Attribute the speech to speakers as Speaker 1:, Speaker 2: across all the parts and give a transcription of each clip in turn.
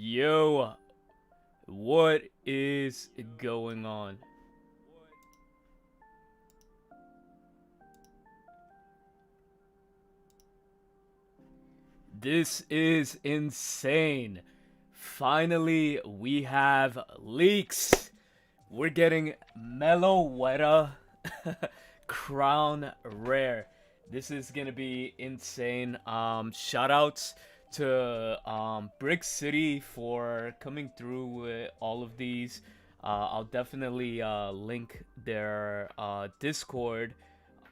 Speaker 1: Yo, what is going on? This is insane. Finally, we have leaks. We're getting Meloetta Crown Rare. This is gonna be insane. Shout outs to Brick City for coming through with all of these. I'll definitely link their Discord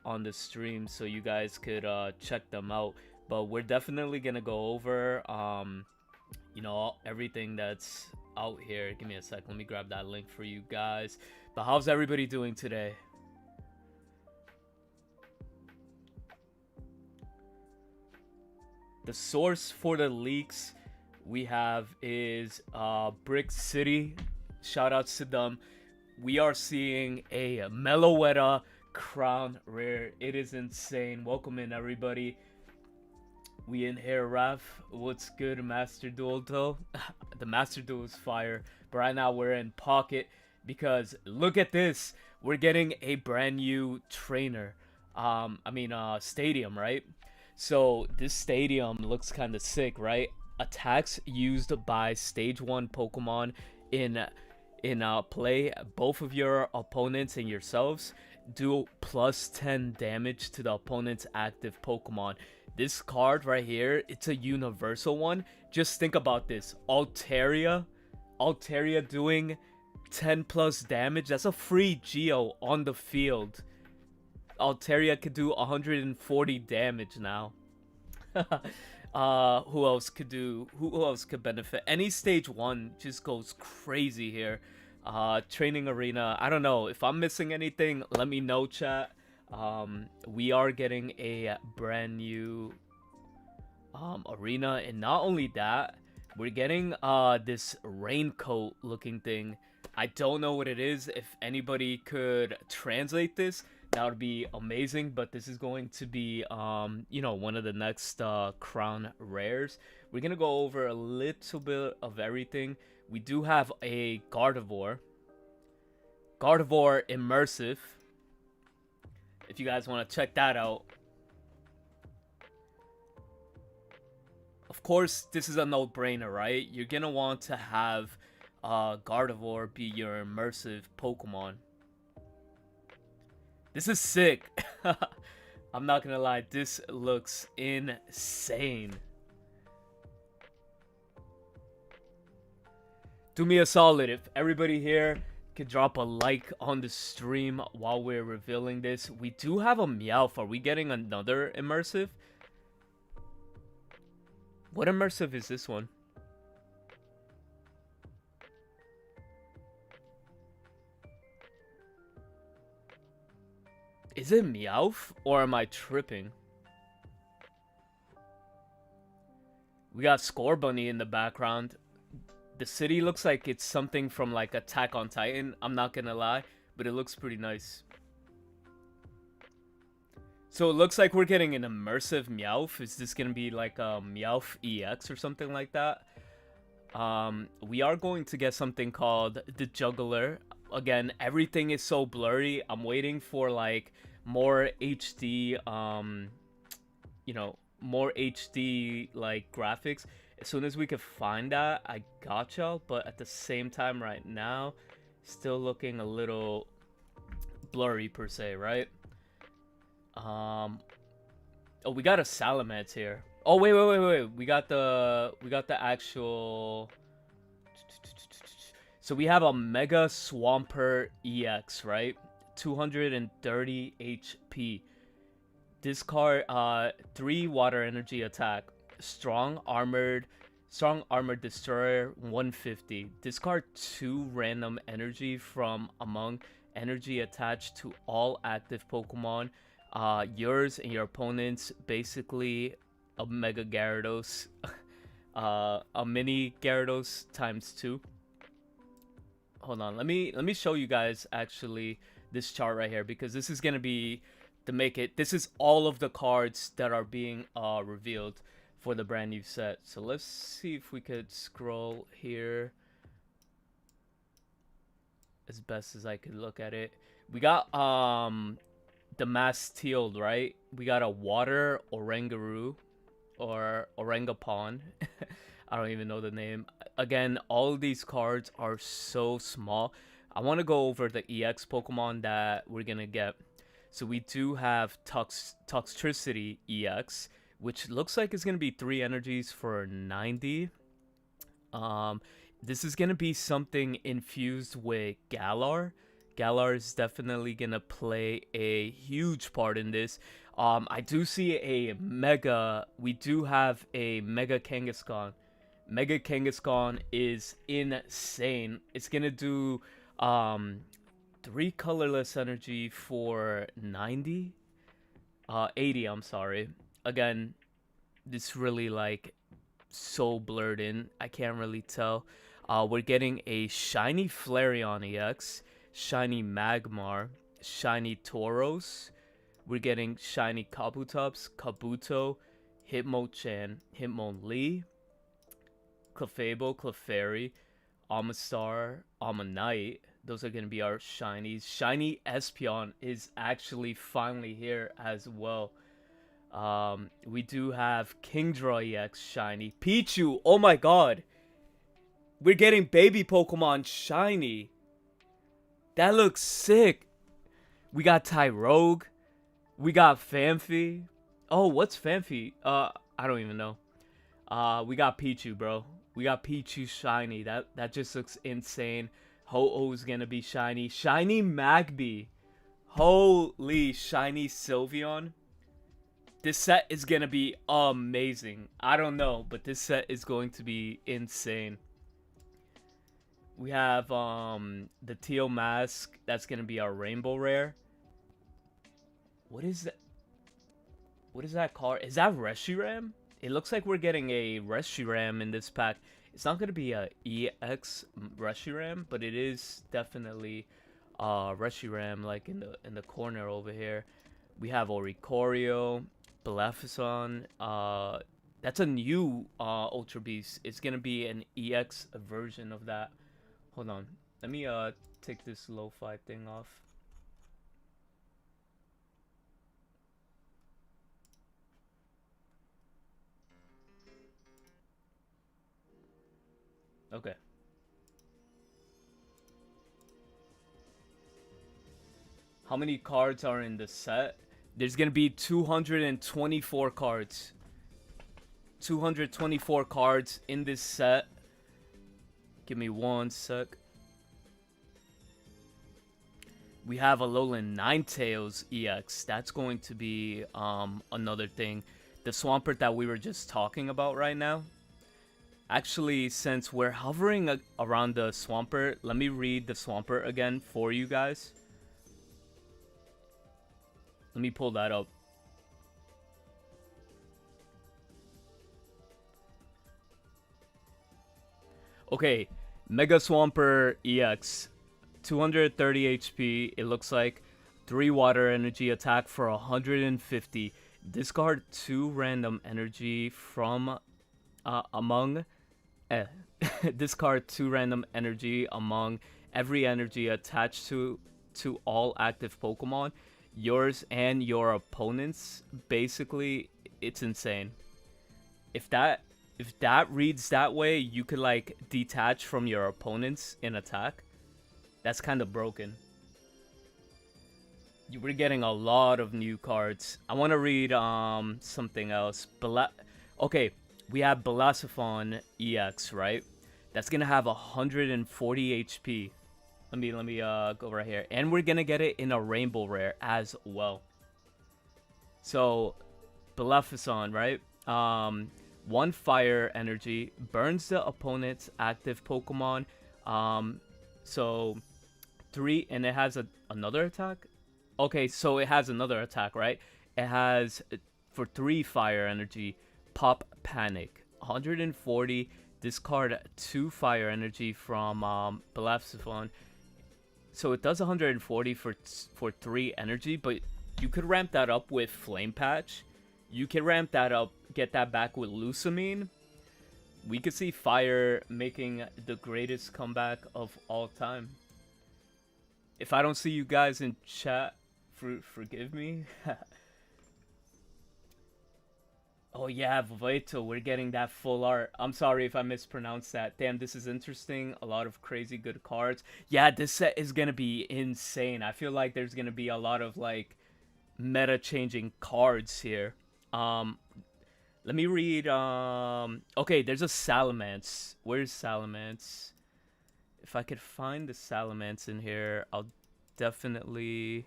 Speaker 1: on the stream so you guys could check them out. But we're definitely gonna go over everything that's out here. Give me a sec. Let me grab that link for you guys. But how's everybody doing today? The source for the leaks we have is Brick City. Shout outs to them. We are seeing a Meloetta Crown Rare. It is insane. Welcome in, everybody. We in here, Raf. What's good, Master Duel though? The Master Duel is fire. But right now we're in Pocket because look at this. We're getting a brand new trainer. Stadium, right? So this stadium looks kind of sick, right? Attacks used by stage 1 Pokemon in play, both of your opponents and yourselves do plus 10 damage to the opponent's active Pokemon. This card right here, it's a universal one. Just think about this. Altaria doing 10 plus damage. That's a free Geo on the field. Altaria could do 140 damage now. Who else could benefit? Any stage 1 just goes crazy here. Training arena, I don't know if I'm missing anything. Let me know, chat. We are getting a brand new arena, and not only that, we're getting this raincoat looking thing. I don't know what it is. If anybody could translate this, that would be amazing. But this is going to be, you know, one of the next crown rares. We're gonna go over a little bit of everything. We do have a Gardevoir immersive, if you guys want to check that out. Of course, this is a no-brainer, right? You're gonna want to have Gardevoir be your immersive Pokemon. This is sick. I'm not gonna lie, this looks insane. Do me a solid, if everybody here could drop a like on the stream while we're revealing this. We do have a Meowth. Are we getting another immersive? What immersive is this one? Is it Meowth or am I tripping? We got Scorbunny in the background. The city looks like it's something from like Attack on Titan, I'm not gonna lie, but it looks pretty nice. So it looks like we're getting an immersive Meowth. Is this gonna be like a Meowth EX or something like that? We are going to get something called the Juggler. Again, everything is so blurry. I'm waiting for like more HD, you know, more HD like graphics. As soon as we could find that, I gotcha. But at the same time, right now, still looking a little blurry per se, right? Oh, we got a Salamence here. Oh, wait. We got the actual. So we have a Mega Swampert EX, right? 230 HP. This card, 3 water energy attack. Strong armored destroyer, 150. Discard 2 random energy from among energy attached to all active Pokemon. Yours and your opponent's, basically a Mega Gyarados, a mini Gyarados times 2. Hold on, let me show you guys actually this chart right here, because this is gonna be to make it. This is all of the cards that are being revealed for the brand new set. So let's see if we could scroll here as best as I could look at it. We got the Masteeled, right? We got a Water Oranguru or Orangapon. I don't even know the name. Again, all of these cards are so small. I want to go over the EX Pokemon that we're gonna get. So we do have Toxtricity EX, which looks like it's going to be 3 energies for 90. This is going to be something infused with Galar. Galar is definitely going to play a huge part in this. I do see a Mega. We do have a Mega Kangaskhan. Mega Kangaskhan is insane. It's going to do 3 colorless energy for 90. 80, I'm sorry. Again, this really like so blurred in. I can't really tell. We're getting a shiny Flareon EX, shiny Magmar, shiny Tauros. We're getting shiny Kabutops, Kabuto, Hitmonchan, Hitmonlee, Clefable, Clefairy, Amistar, Ammonite. Those are going to be our shinies. Shiny Espeon is actually finally here as well. We do have Kingdra EX shiny. Pichu, oh my god. We're getting baby Pokemon shiny. That looks sick. We got Tyrogue. We got Phanpy. Oh, what's Phanpy? I don't even know. We got Pichu, bro. We got Pichu shiny. That just looks insane. Ho-Oh's gonna be shiny. Shiny Magby. Holy, shiny Sylveon. This set is gonna be amazing. I don't know, but this set is going to be insane. We have the Teal Mask. That's gonna be our rainbow rare. What is that? What is that card? Is that Reshiram? It looks like we're getting a Reshiram in this pack. It's not gonna be a EX Reshiram, but it is definitely Reshiram like in the corner over here. We have Oricorio, Belafison. That's a new Ultra Beast. It's gonna be an EX version of that. Hold on. Let me take this lo-fi thing off. Okay. How many cards are in the set? There's gonna be 224 cards. 224 cards in this set. Give me one sec. We have Alolan Ninetales EX. That's going to be another thing. The Swampert that we were just talking about right now. Actually, since we're hovering around the Swampert, let me read the Swampert again for you guys. Let me pull that up. Okay, Mega Swampert EX. 230 HP, it looks like. 3 water energy, attack for 150. Discard 2 random energy from among discard 2 random energy among every energy attached to all active Pokemon, yours and your opponents. Basically, it's insane. If that reads that way, you could like detach from your opponents in attack. That's kind of broken. We're getting a lot of new cards. I want to read something else. Okay, we have Belasiphon EX, right? That's gonna have 140 HP. Let me go right here, and we're gonna get it in a rainbow rare as well. So, Belasiphon, right? 1 fire energy, burns the opponent's active Pokemon. So 3, and it has another attack. Okay, so it has another attack, right? It has for 3 fire energy, Pop Panic, 140. Discard 2 fire energy from Belasiphon. So it does 140 for 3 energy, but you could ramp that up with Flame Patch. You can ramp that up, get that back with Lusamine. We could see Fire making the greatest comeback of all time. If I don't see you guys in chat, forgive me. Oh yeah, Vito, we're getting that full art. I'm sorry if I mispronounced that. Damn, this is interesting. A lot of crazy good cards. Yeah, this set is gonna be insane. I feel like there's gonna be a lot of like meta changing cards here. Let me read. Okay, there's a Salamence. Where's Salamence? If I could find the Salamence in here, I'll definitely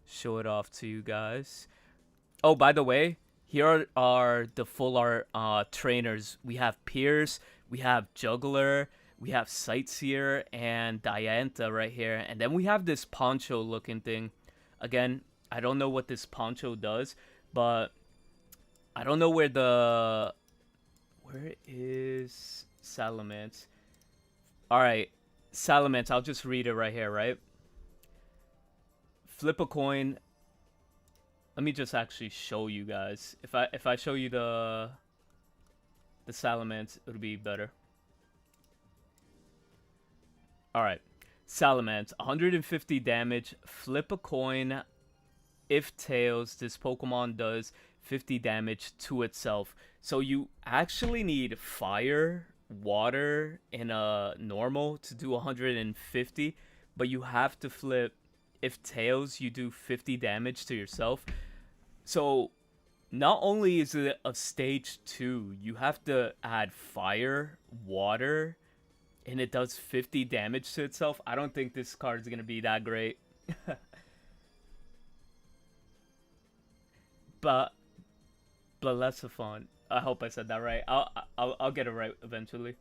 Speaker 1: show it off to you guys. Oh, by the way, here are the full art trainers. We have Pierce, we have Juggler, we have Sightseer, and Diantha right here. And then we have this poncho looking thing. Again, I don't know what this poncho does, but I don't know where is Salamence? Alright, Salamence, I'll just read it right here, right? Flip a coin. Let me just actually show you guys. If I show you the Salamence, it'll be better. Alright. Salamence, 150 damage. Flip a coin. If tails, this Pokemon does 50 damage to itself. So you actually need fire, water, and a normal to do 150. But you have to flip. If tails, you do 50 damage to yourself. So not only is it a stage 2, you have to add fire, water, and it does 50 damage to itself. I don't think this card is going to be that great. But Belasiphon, I hope I said that right. I'll get it right eventually.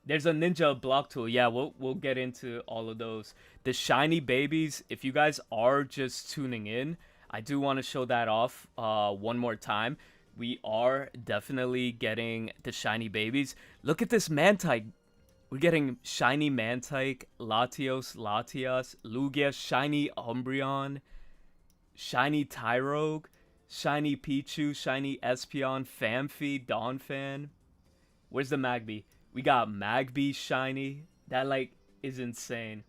Speaker 1: There's a ninja block tool. Yeah, we'll get into all of those. The shiny babies, if you guys are just tuning in, I do want to show that off one more time. We are definitely getting the shiny babies. Look at this Mantine. We're getting shiny Mantike, Latios, Latias, Lugia, shiny Umbreon, shiny Tyrogue, shiny Pichu, shiny Espeon, Famfi, Donphan. Where's the Magby? We got Magby shiny. That like is insane.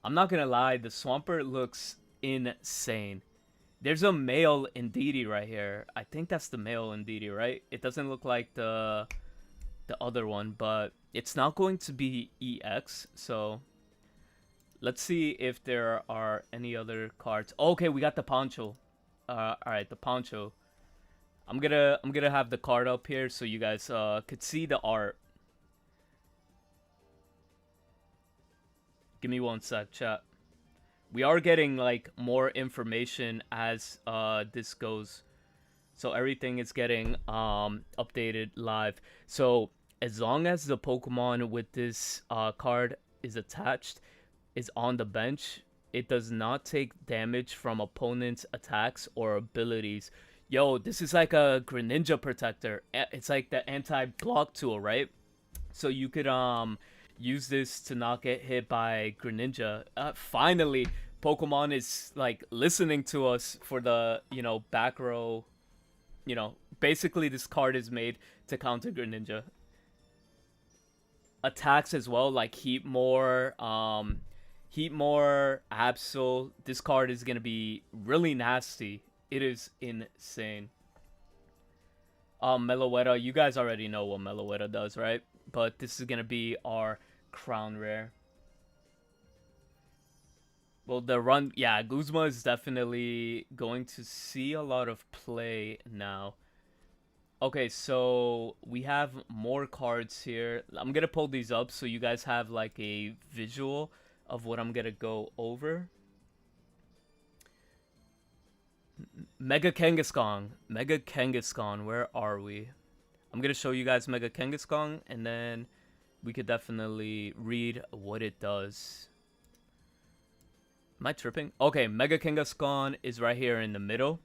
Speaker 1: I'm not gonna lie, the Swampert looks insane. There's a male Indeedee right here. I think that's the male Indeedee, right? It doesn't look like the other one, but it's not going to be EX, so let's see if there are any other cards. Okay, we got the Poncho. Alright, the Poncho. I'm gonna have the card up here so you guys could see the art. Give me one sec, chat. We are getting like more information as this goes. So everything is getting updated live. So as long as the Pokemon with this card is attached, is on the bench, it does not take damage from opponents' attacks or abilities. Yo, this is like a Greninja protector. It's like the anti-block tool, right? So you could use this to not get hit by Greninja. Finally, Pokemon is like listening to us for the back row. Basically this card is made to counter Greninja. Attacks as well, like Heatmore, Absol. This card is gonna be really nasty. It is insane. Meloetta, you guys already know what Meloetta does, right? But this is gonna be our crown rare. Well, the run, yeah, Guzma is definitely going to see a lot of play now. Okay, so we have more cards here. I'm gonna pull these up so you guys have like a visual of what I'm gonna go over. Mega Kangaskhan. Mega Kangaskhan, where are we? I'm gonna show you guys Mega Kangaskhan, and then we could definitely read what it does. Am I tripping? Okay, Mega Kangaskhan is right here in the middle.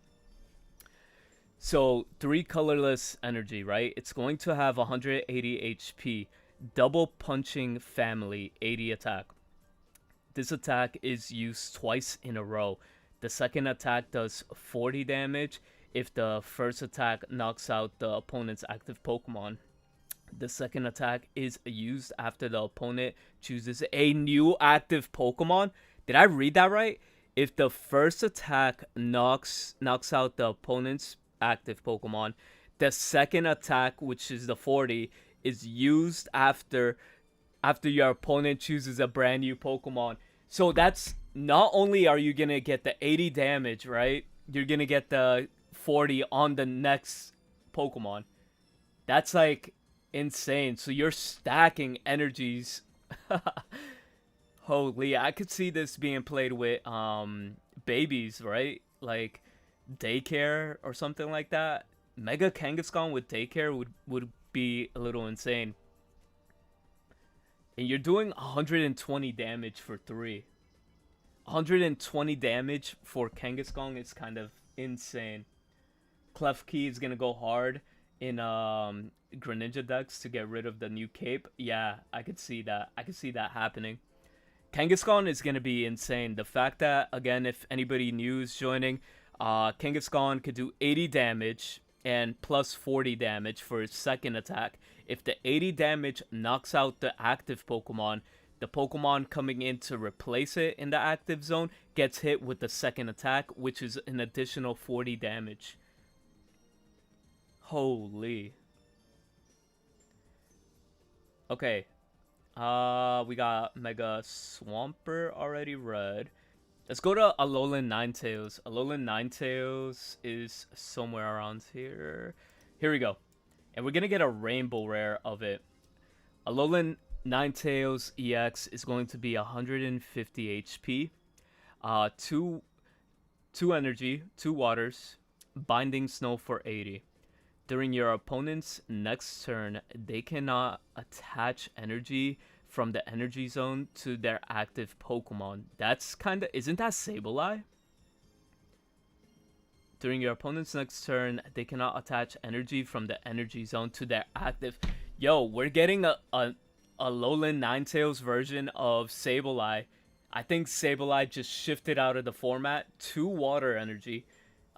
Speaker 1: So 3 colorless energy, right? It's going to have 180 HP, double punching family, 80 attack. This attack is used twice in a row. The second attack does 40 damage if the first attack knocks out the opponent's active Pokemon. The second attack is used after the opponent chooses a new active Pokemon. Did I read that right? If the first attack knocks out the opponent's active Pokemon, the second attack, which is the 40, is used after your opponent chooses a brand new Pokemon. So that's not only are you gonna get the 80 damage, right? You're gonna get the 40 on the next Pokemon. That's like insane. So you're stacking energies. Holy, I could see this being played with babies, right? Like daycare or something like that. Mega Kangaskhan with daycare would be a little insane. And you're doing 120 damage for 3. 120 damage for Kangaskhan is kind of insane. Klefki is gonna go hard in Greninja decks to get rid of the new cape. Yeah, I could see that. I could see that happening. Kangaskhan is gonna be insane. The fact that, again, if anybody new is joining, Kangaskhan could do 80 damage and plus 40 damage for his second attack. If the 80 damage knocks out the active Pokemon, the Pokemon coming in to replace it in the active zone gets hit with the second attack, which is an additional 40 damage. Holy. Okay. We got Mega Swampert already read. Let's go to Alolan Ninetales. Alolan Ninetales is somewhere around here. Here we go. And we're gonna get a rainbow rare of it. Alolan Ninetales EX is going to be 150 HP. 2 energy, 2 waters, Binding Snow for 80. During your opponent's next turn, they cannot attach energy from the energy zone to their active Pokemon. That's kind of... Isn't that Sableye? During your opponent's next turn, they cannot attach energy from the energy zone to their active... Yo, we're getting a Alolan Ninetales version of Sableye. I think Sableye just shifted out of the format to water energy.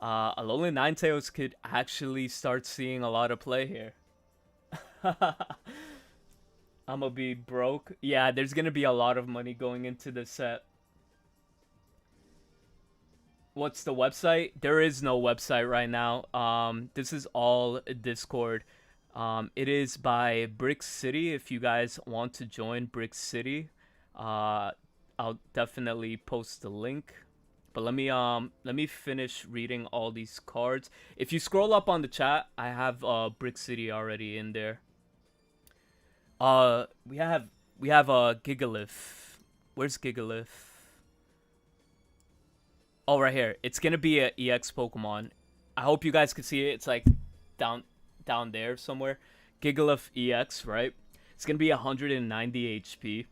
Speaker 1: Alolan Ninetales could actually start seeing a lot of play here. I'm gonna be broke. Yeah, there's gonna be a lot of money going into this set. What's the website? There is no website right now. This is all Discord. It is by Brick City. If you guys want to join Brick City, I'll definitely post the link. But let me finish reading all these cards. If you scroll up on the chat, I have Brick City already in there. We have a Gigalith. Where's Gigalith? Oh, right here. It's gonna be a EX Pokemon. I hope you guys can see it. It's like down there somewhere. Gigalith EX, right? It's gonna be 190 HP.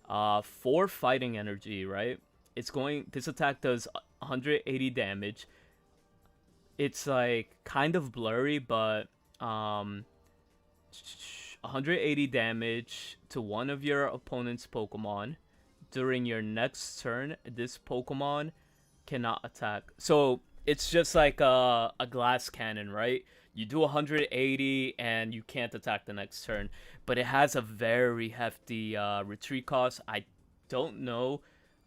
Speaker 1: 4 fighting energy, right? This attack does 180 damage. It's like kind of blurry, but 180 damage to one of your opponent's Pokemon. During your next turn, this Pokemon cannot attack. So it's just like a glass cannon, right? You do 180 and you can't attack the next turn, but it has a very hefty retreat cost. I don't know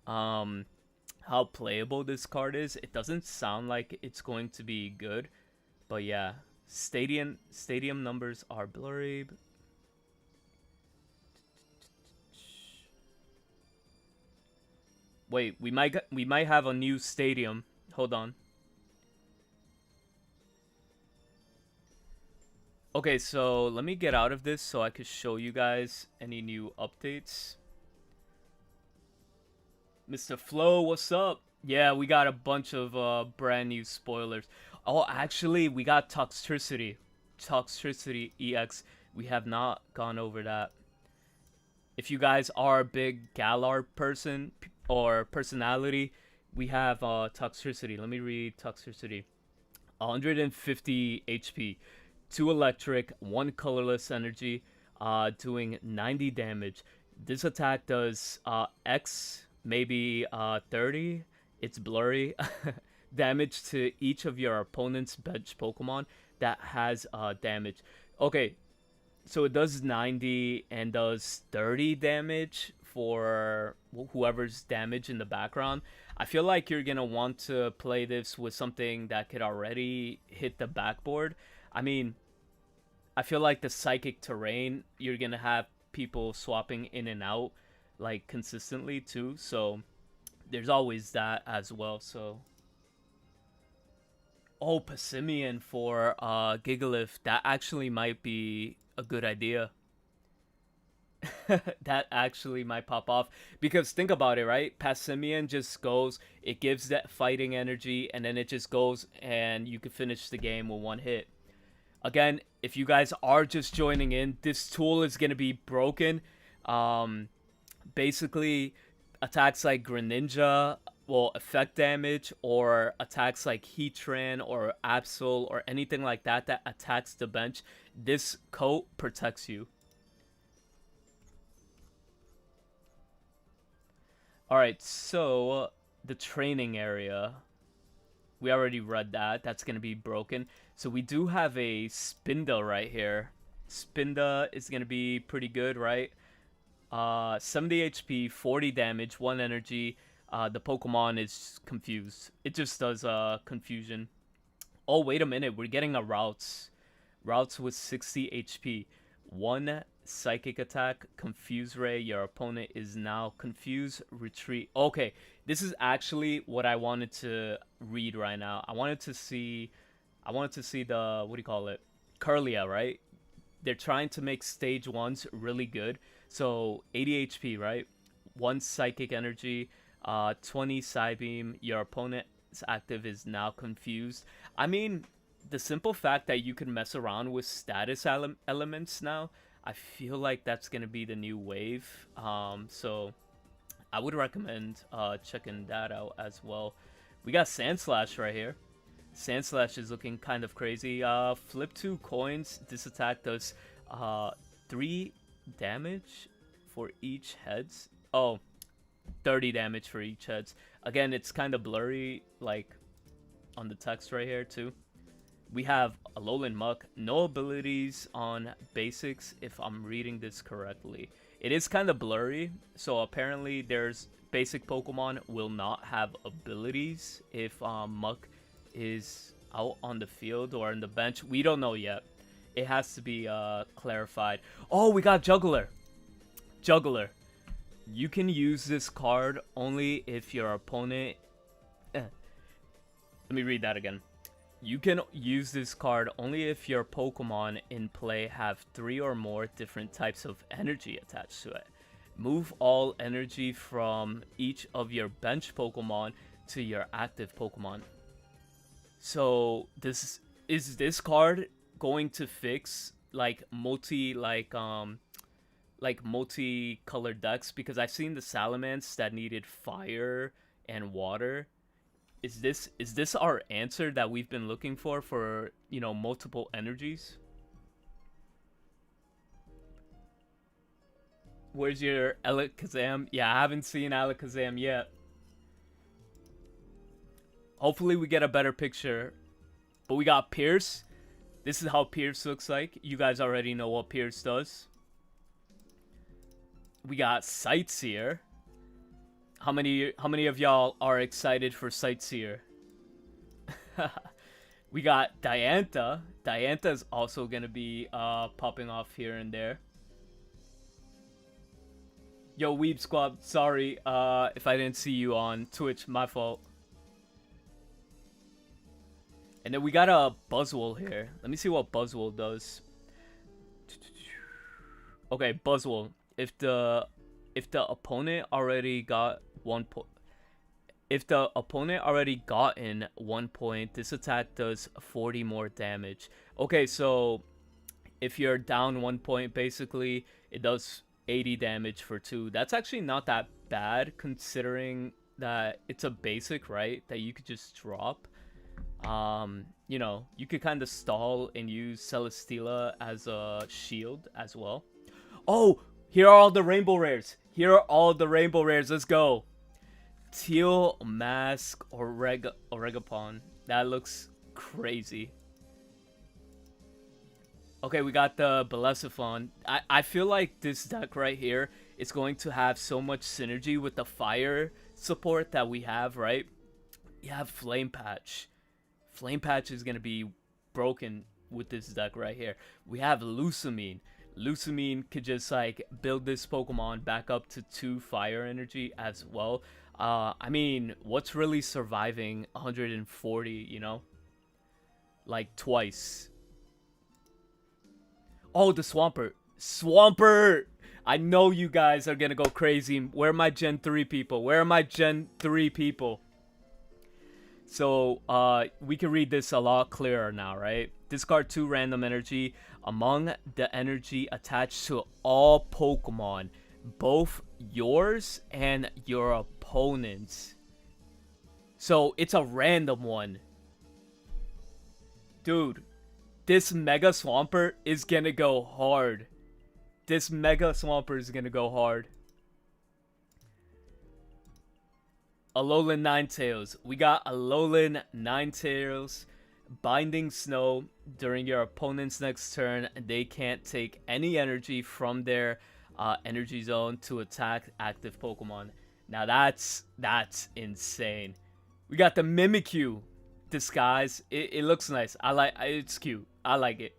Speaker 1: how playable this card is. It doesn't sound like it's going to be good, but yeah, stadium numbers are blurry. Wait, we might have a new stadium. Hold on. Okay, so let me get out of this so I could show you guys any new updates. Mr. Flo, what's up? Yeah, we got a bunch of brand new spoilers. Oh, actually, we got Toxtricity. Toxtricity EX. We have not gone over that. If you guys are a big Galar person or personality, we have Toxtricity. Let me read Toxtricity. 150 HP. 2 electric, 1 colorless energy, doing 90 damage. This attack does X, maybe 30. It's blurry. Damage to each of your opponent's bench Pokemon that has damage. Okay, so it does 90 and does 30 damage for whoever's damage in the background. I feel like you're gonna want to play this with something that could already hit the backboard. I mean, I feel like the psychic terrain, you're gonna have people swapping in and out like consistently too, so there's always that as well. So oh, Passimian for Gigalith, that actually might be a good idea. That actually might pop off, because think about it, right? Passimian just goes, it gives that fighting energy, and then it just goes and you can finish the game with one hit. Again, if you guys are just joining in, this tool is going to be broken. Basically, attacks like Greninja will affect damage, or attacks like Heatran or Absol or anything like that that attacks the bench. This coat protects you. Alright, so the training area. We already read that. That's going to be broken. So we do have a Spinda right here. Spinda is going to be pretty good, right? 70 HP, 40 damage, 1 energy. The Pokemon is confused. It just does confusion. Oh, wait a minute. We're getting a Routes. Routes with 60 HP. 1 psychic attack, Confuse Ray. Your opponent is now confused. Retreat. Okay, this is actually what I wanted to read right now. I wanted to see the, what do you call it? Curlia, right? They're trying to make stage 1s really good. So 80 HP, right? 1 psychic energy, 20 Psybeam. Your opponent's active is now confused. I mean, the simple fact that you can mess around with status elements now, I feel like that's gonna be the new wave. So I would recommend checking that out as well. We got Sandslash right here. Sandslash is looking kind of crazy. Flip 2 coins. This attack does 3 damage for each heads. Oh, 30 damage for each heads. Again, it's kind of blurry, like, on the text right here, too. We have Alolan Muck, no abilities on basics, if I'm reading this correctly. It is kind of blurry, so apparently there's basic Pokemon will not have abilities if Muck is out on the field or on the bench. We don't know yet. It has to be clarified. Oh, we got Juggler. Juggler. You can use this card only if your opponent... Let me read that again. You can use this card only if your Pokemon in play have 3 or more different types of energy attached to it. Move all energy from each of your bench Pokemon to your active Pokemon. So this is this card going to fix like multicolored decks, because I've seen the Salamence that needed fire and water. Is this our answer that we've been looking for, you know, multiple energies? Where's your Alakazam? Yeah, I haven't seen Alakazam yet. Hopefully we get a better picture. But we got Pierce. This is how Pierce looks like. You guys already know what Pierce does. We got Sightseer. How many of y'all are excited for Sightseer? We got Diantha. Diantha is also gonna be popping off here and there. Yo, Weeb Squad, sorry if I didn't see you on Twitch, my fault. And then we got a Buzzwole here. Let me see what Buzzwole does. Okay, Buzzwole. If the opponent already got 1 point, if the opponent already gotten 1 point, this attack does 40 more damage. Okay, so if you're down 1 point, basically it does 80 damage for 2. That's actually not that bad, considering that it's a basic, right, that you could just drop. You know, you could kind of stall and use Celesteela as a shield as well. Oh, here are all the rainbow rares. Here are all the rainbow rares. Let's go. Teal Mask Oregapon. That looks crazy. Okay, we got the Belesiphon. I feel like this deck right here is going to have so much synergy with the fire support that we have, right? You have Flame Patch. Flame Patch is going to be broken with this deck right here. We have Lusamine. Lusamine could just like build this Pokemon back up to 2 fire energy as well. I mean, what's really surviving 140, you know? Like twice. Oh, the Swampert. Swampert! I know you guys are gonna go crazy. Where are my Gen 3 people? Where are my Gen 3 people? So, we can read this a lot clearer now, right? Discard 2 random energy among the energy attached to all Pokemon, both yours and your opponent's. So, it's a random one. Dude, this Mega Swampert is gonna go hard. This Mega Swampert is gonna go hard. Alolan Ninetales. We got Alolan Ninetales. Binding Snow. During your opponent's next turn, they can't take any energy from their energy zone to attack active Pokemon. Now that's insane. We got the Mimikyu disguise. It looks nice. It's cute. I like it.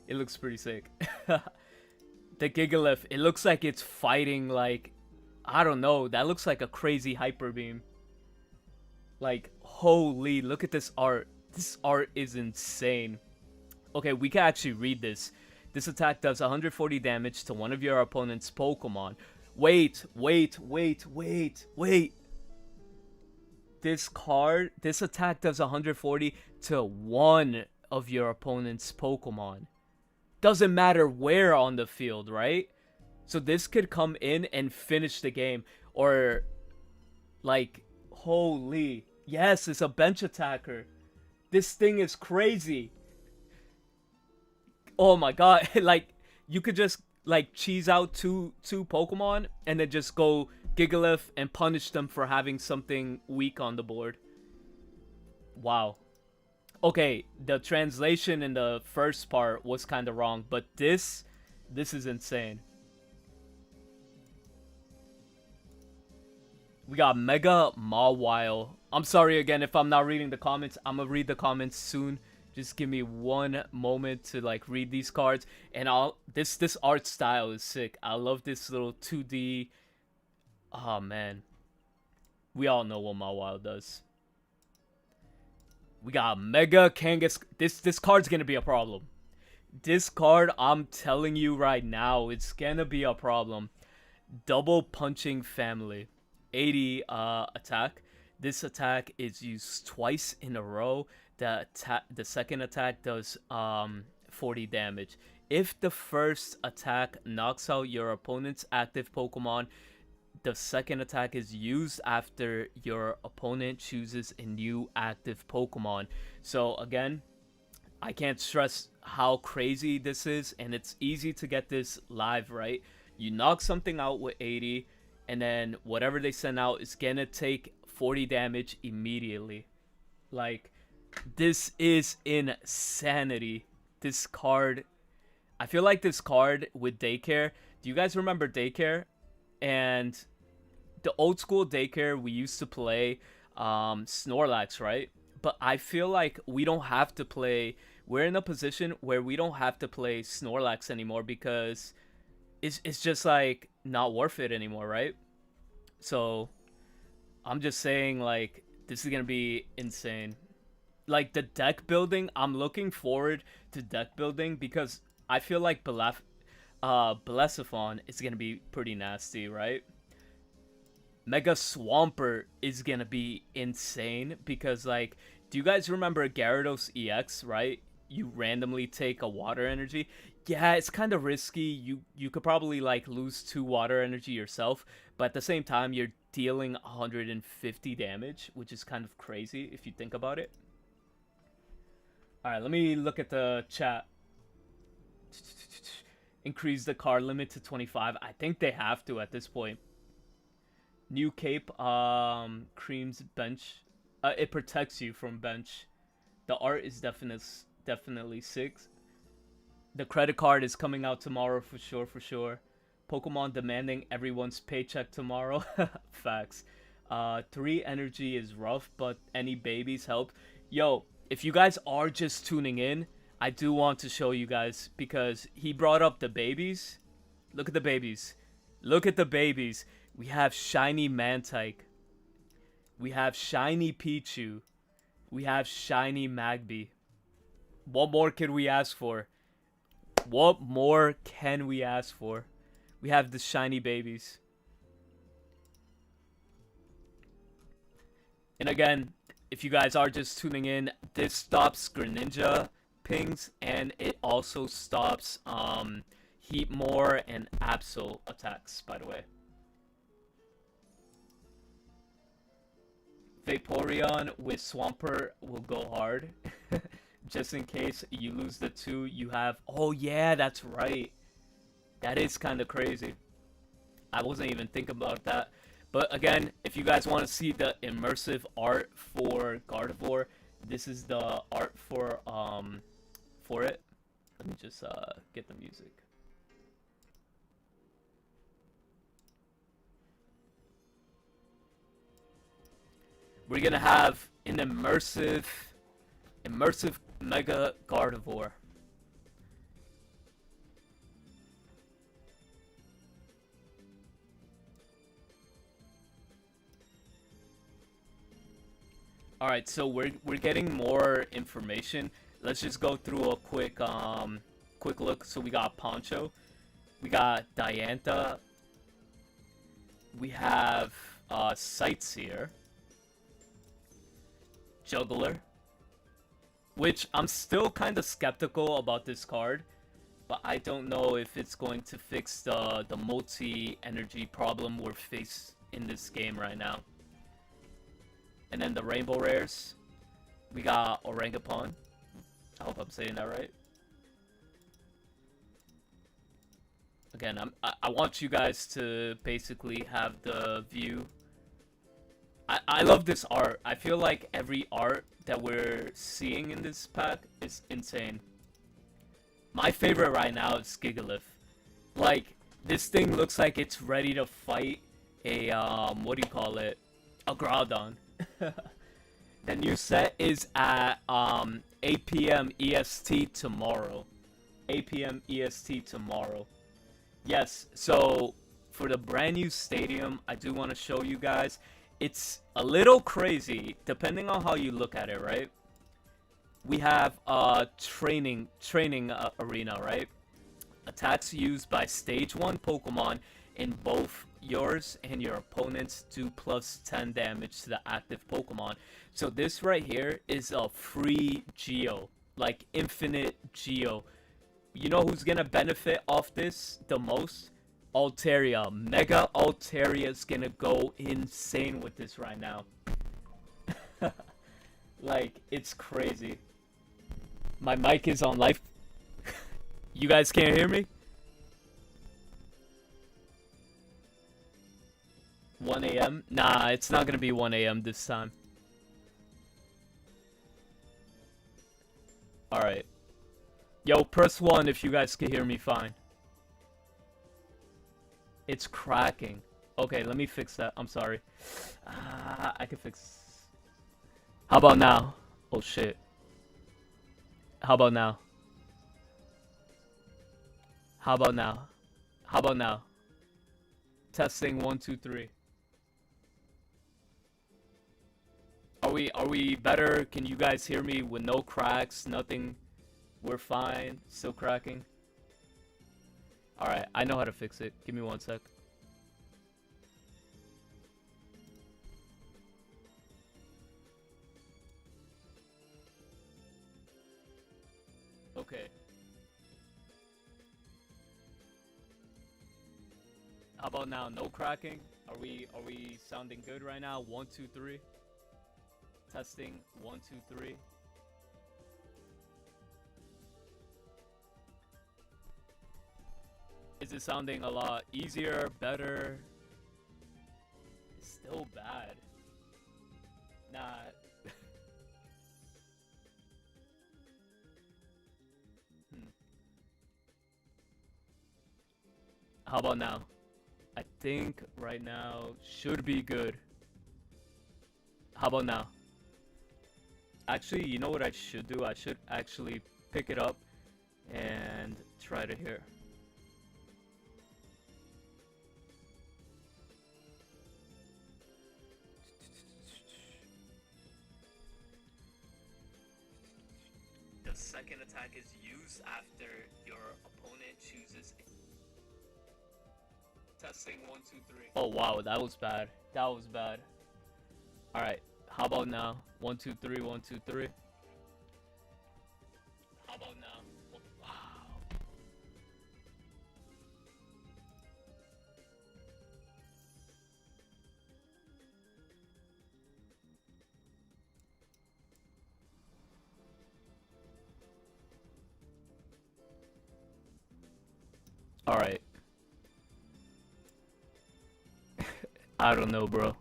Speaker 1: It looks pretty sick. The Gigalith. It looks like it's fighting like, I don't know. That looks like a crazy Hyper Beam. Like, holy, look at this art. This art is insane. Okay, we can actually read this. This attack does 140 damage to one of your opponent's Pokemon. Wait. This attack does 140 to one of your opponent's Pokemon. Doesn't matter where on the field, right? So this could come in and finish the game. Or, like, holy. Yes, it's a bench attacker. This thing is crazy. Oh my god. Like, you could just like cheese out two Pokemon and then just go Gigalith and punish them for having something weak on the board. Wow. Okay, the translation in the first part was kind of wrong, but this is insane. We got Mega Mawile. I'm sorry again if I'm not reading the comments. I'm gonna read the comments soon. Just give me one moment to like read these cards, and I'll this art style is sick. I love this little 2D. Oh man, we all know what Mawile does. We got Mega Kangas. This card's gonna be a problem. This card, I'm telling you right now, it's gonna be a problem. Double Punching Family, 80 attack. This attack is used twice in a row. The second attack does 40 damage. If the first attack knocks out your opponent's active Pokemon, the second attack is used after your opponent chooses a new active Pokemon. So again, I can't stress how crazy this is, and it's easy to get this live, right? You knock something out with 80, and then whatever they send out is gonna take 40 damage immediately. Like, this is insanity. This card, I feel like this card with Daycare, do you guys remember Daycare? And the old school Daycare, we used to play Snorlax, right? But I feel like we don't have to play, we're in a position where we don't have to play Snorlax anymore because it's just like not worth it anymore, right? So I'm just saying, like, this is gonna be insane. Like, the deck building, I'm looking forward to deck building because I feel like Bellerophon is gonna be pretty nasty, right? Mega Swampert is gonna be insane because, like, do you guys remember Gyarados EX, right? You randomly take a water energy. Yeah, it's kind of risky. You could probably like lose 2 water energy yourself, but at the same time you're dealing 150 damage, which is kind of crazy if you think about it. All right, let me look at the chat. Increase the card limit to 25. I think they have to at this point. New cape creams bench. It protects you from bench. The art is definitely sick. The credit card is coming out tomorrow for sure. Pokemon demanding everyone's paycheck tomorrow. Facts. 3 energy is rough, but any babies help. Yo, if you guys are just tuning in, I do want to show you guys because he brought up the babies. Look at the babies. Look at the babies. We have shiny Mantike. We have shiny Pichu. We have shiny Magby. What more can we ask for? What more can we ask for? We have the shiny babies. And again, if you guys are just tuning in, this stops Greninja pings, and it also stops Heatmore and Absol attacks, by the way. Vaporeon with Swampert will go hard. Just in case you lose the 2, you have... Oh yeah, that's right. That is kind of crazy. I wasn't even thinking about that. But again, if you guys want to see the immersive art for Gardevoir, this is the art for it. Let me just get the music. We're gonna have an immersive Mega Gardevoir. All right, so we're getting more information. Let's just go through a quick look. So we got Poncho, we got Diantha, we have Sightseer, Juggler, which I'm still kind of skeptical about this card, but I don't know if it's going to fix the multi-energy problem we're faced in this game right now. And then the Rainbow Rares, we got Orangutan. I hope I'm saying that right. Again, I want you guys to basically have the view. I love this art. I feel like every art that we're seeing in this pack is insane. My favorite right now is Gigalith. Like, this thing looks like it's ready to fight a, what do you call it? A Groudon. The new set is at, 8 p.m. EST tomorrow. 8 p.m. EST tomorrow. Yes, so for the brand new stadium, I do want to show you guys. It's a little crazy, depending on how you look at it, right? We have a training arena, right? Attacks used by stage 1 Pokemon in both yours and your opponents do plus 10 damage to the active Pokemon. So this right here is a free Geo, like infinite Geo. You know who's gonna benefit off this the most? Altaria. Mega Altaria is gonna go insane with this right now. Like, it's crazy. My mic is on live. You guys can't hear me? 1 a.m.? Nah, it's not gonna be 1 a.m. this time. Alright. Yo, press 1 if you guys can hear me fine. It's cracking. Okay, let me fix that. I'm sorry. I can fix... How about now? Oh, shit. How about now? How about now? How about now? Testing 1, 2, 3. Are we better? Can you guys hear me with no cracks? Nothing? We're fine. Still cracking? Alright, I know how to fix it. Give me 1 sec. Okay. How about now? No cracking? Are we sounding good right now? 1, 2, 3. Testing 1, 2, 3. Is it sounding a lot easier, better? It's still bad. Nah. How about now? I think right now should be good. How about now? Actually, you know what I should do? I should actually pick it up and try to hear. The second attack is used after your opponent chooses. Testing 1, 2, 3. Oh wow, that was bad. That was bad. Alright, how about now? 1, 2, 3, 1, 2, 3. How about now? Wow. Alright. I don't know, bro.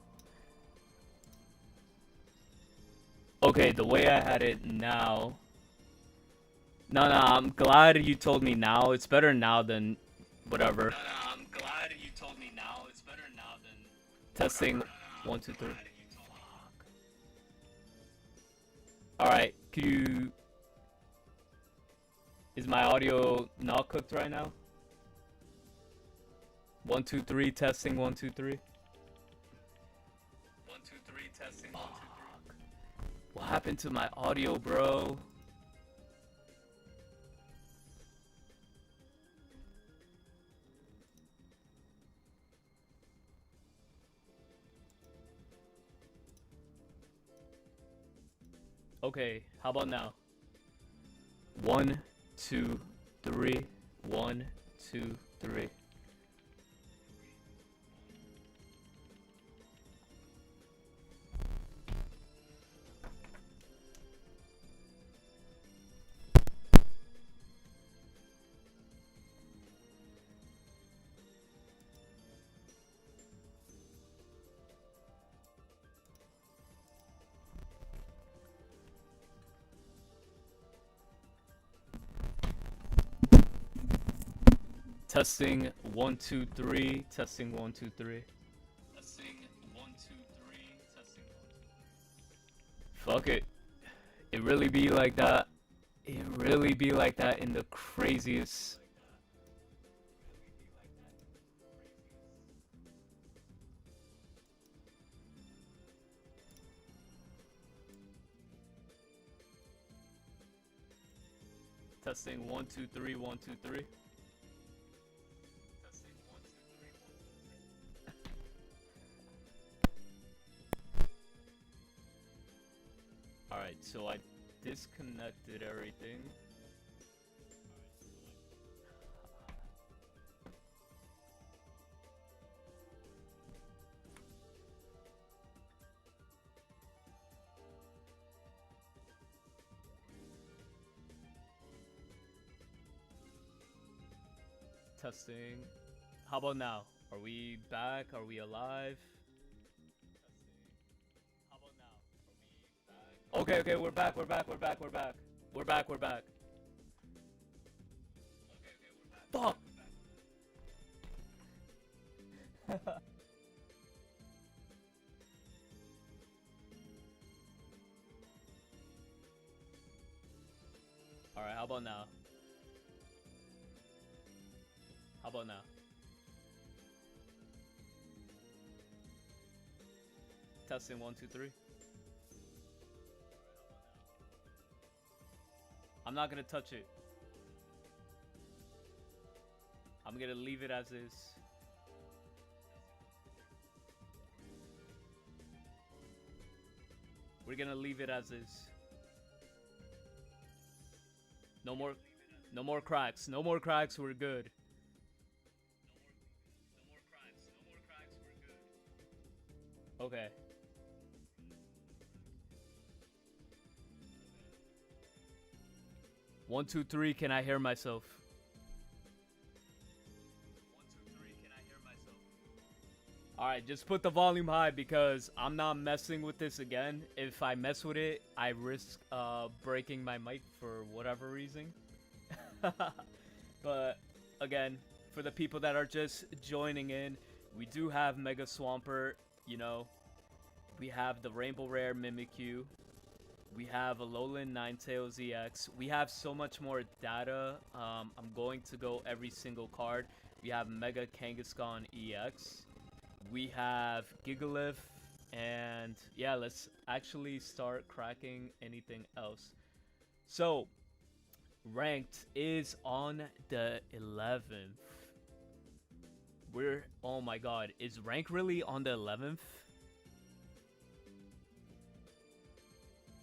Speaker 1: Okay, the way I had it now... No, I'm glad you told me now. It's better now than whatever. No, I'm glad you told me now. It's better now than... Testing 1, 2, 3. Alright, can you... Is my audio not cooked right now? 1, 2, 3, testing 1, 2, 3. 1, 2, 3, testing 1, 2, 3. What happened to my audio, bro? Okay, how about now? 1, 2, 3. 1, 2, 3. Testing 1 2 3. Testing 1 2 3. Testing 1 2 3. Testing 1 2 3. Fuck it. It really be like that. It really be like that in the craziest. Testing 1 2 3 1 2 3. Testing 1 2 3 1 2 3. All right, so I disconnected everything. Testing. How about now? Are we back? Are we alive? How about now? Are we back? Okay, we're back. We're back. We're back. We're back. We're back. We're back. Fuck. All right. How about now? How about now? Testing 1 2 3. I'm not gonna touch it. I'm gonna leave it as is. We're gonna leave it as is. No more cracks. No more cracks. We're good. Okay. One, two, three. Can I hear myself? 1 2 3. Can I hear myself? All right, just put the volume high because I'm not messing with this again. If I mess with it, I risk breaking my mic for whatever reason. But again, for the people that are just joining in, we do have Mega Swampert. You know, we have the Rainbow Rare Mimikyu. We have a Alolan Ninetales EX. We have so much more data. I'm going to go every single card. We have Mega Kangaskhan EX. We have Gigalith. And yeah, let's actually start cracking anything else. So, ranked is on the 11th. Oh my god, is rank really on the 11th?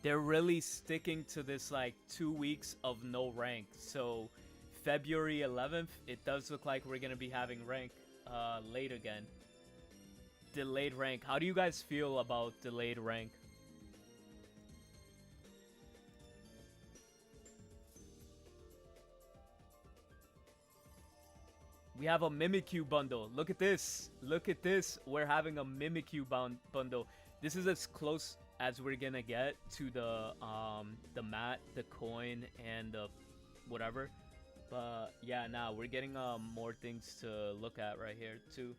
Speaker 1: They're really sticking to this like 2 weeks of no rank. So February 11th, it does look like we're gonna be having rank late again. Delayed rank. How do you guys feel about delayed rank? We have a Mimikyu bundle. Look at this. Look at this. We're having a Mimikyu bundle. This is as close as we're gonna get to the mat, the coin, and the whatever. But yeah, now we're getting more things to look at right here too.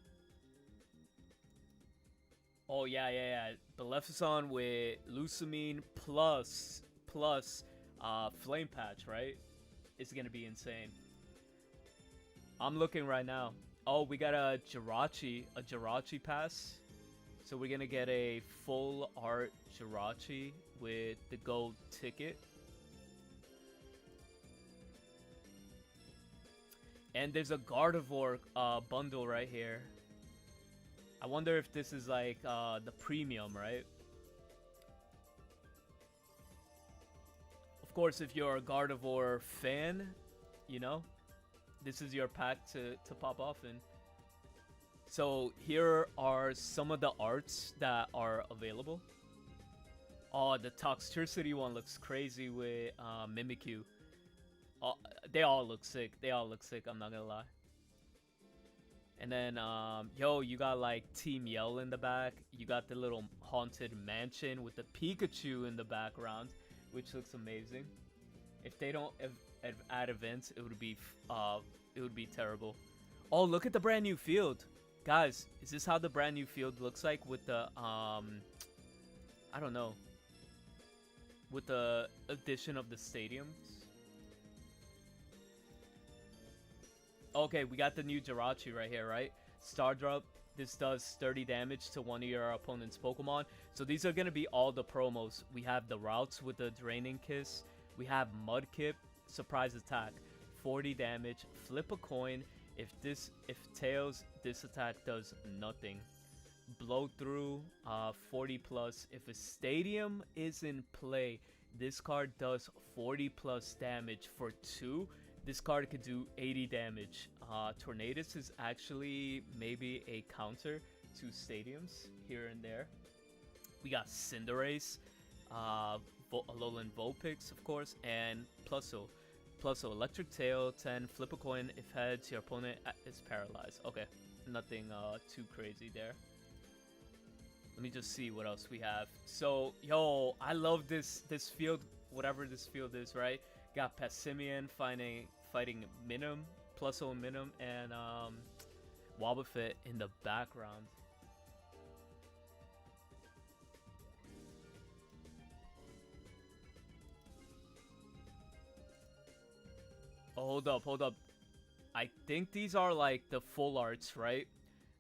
Speaker 1: Oh yeah. Beleficon with Lusamine plus Flame Patch, right? It's gonna be insane. I'm looking right now. Oh, we got a Jirachi pass. So we're gonna get a full art Jirachi with the gold ticket. And there's a Gardevoir bundle right here. I wonder if this is like the premium, right? Of course, if you're a Gardevoir fan, you know, this is your pack to pop off in. So here are some of the arts that are available. Oh, the Toxtricity one looks crazy with Mimikyu. Oh, they all look sick. They all look sick, I'm not gonna lie. And then, yo, you got like Team Yell in the back. You got the little haunted mansion with the Pikachu in the background, which looks amazing. If they don't add events, it would be terrible. Oh, look at the brand new field. Guys, is this how the brand new field looks like with the, I don't know, with the addition of the stadiums? Okay, we got the new Jirachi right here, right? Star Drop. This does 30 damage to one of your opponent's Pokemon. So these are going to be all the promos. We have the routes with the Draining Kiss. We have Mudkip, Surprise Attack, 40 damage. Flip a coin. If Tails, this attack does nothing. Blow through, 40 plus. If a stadium is in play, this card does 40 plus damage for 2. This card could do 80 damage. Tornadus is actually maybe a counter to stadiums here and there. We got Cinderace, Alolan Vulpix, of course, and Plusso. Electric Tail, 10, flip a coin. If heads, your opponent is paralyzed. Okay, nothing too crazy there. Let me just see what else we have. So, yo, I love this field, whatever this field is, right? Got Passimian fighting Minim, Plusso and Minim, and Wobbuffet in the background. Oh, hold up. I think these are like the full arts, right?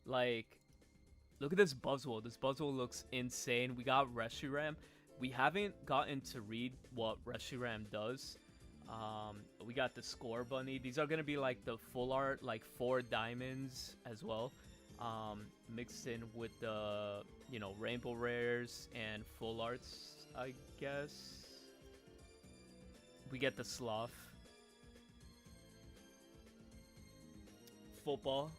Speaker 1: Like, look at this Buzzwole. This Buzzwole looks insane. We got Reshiram. We haven't gotten to read what Reshiram does. We got the Score Bunny. These are gonna be like the full art, like 4 diamonds as well, mixed in with the, you know, rainbow rares and full arts, I guess. We get the Sloth. Football.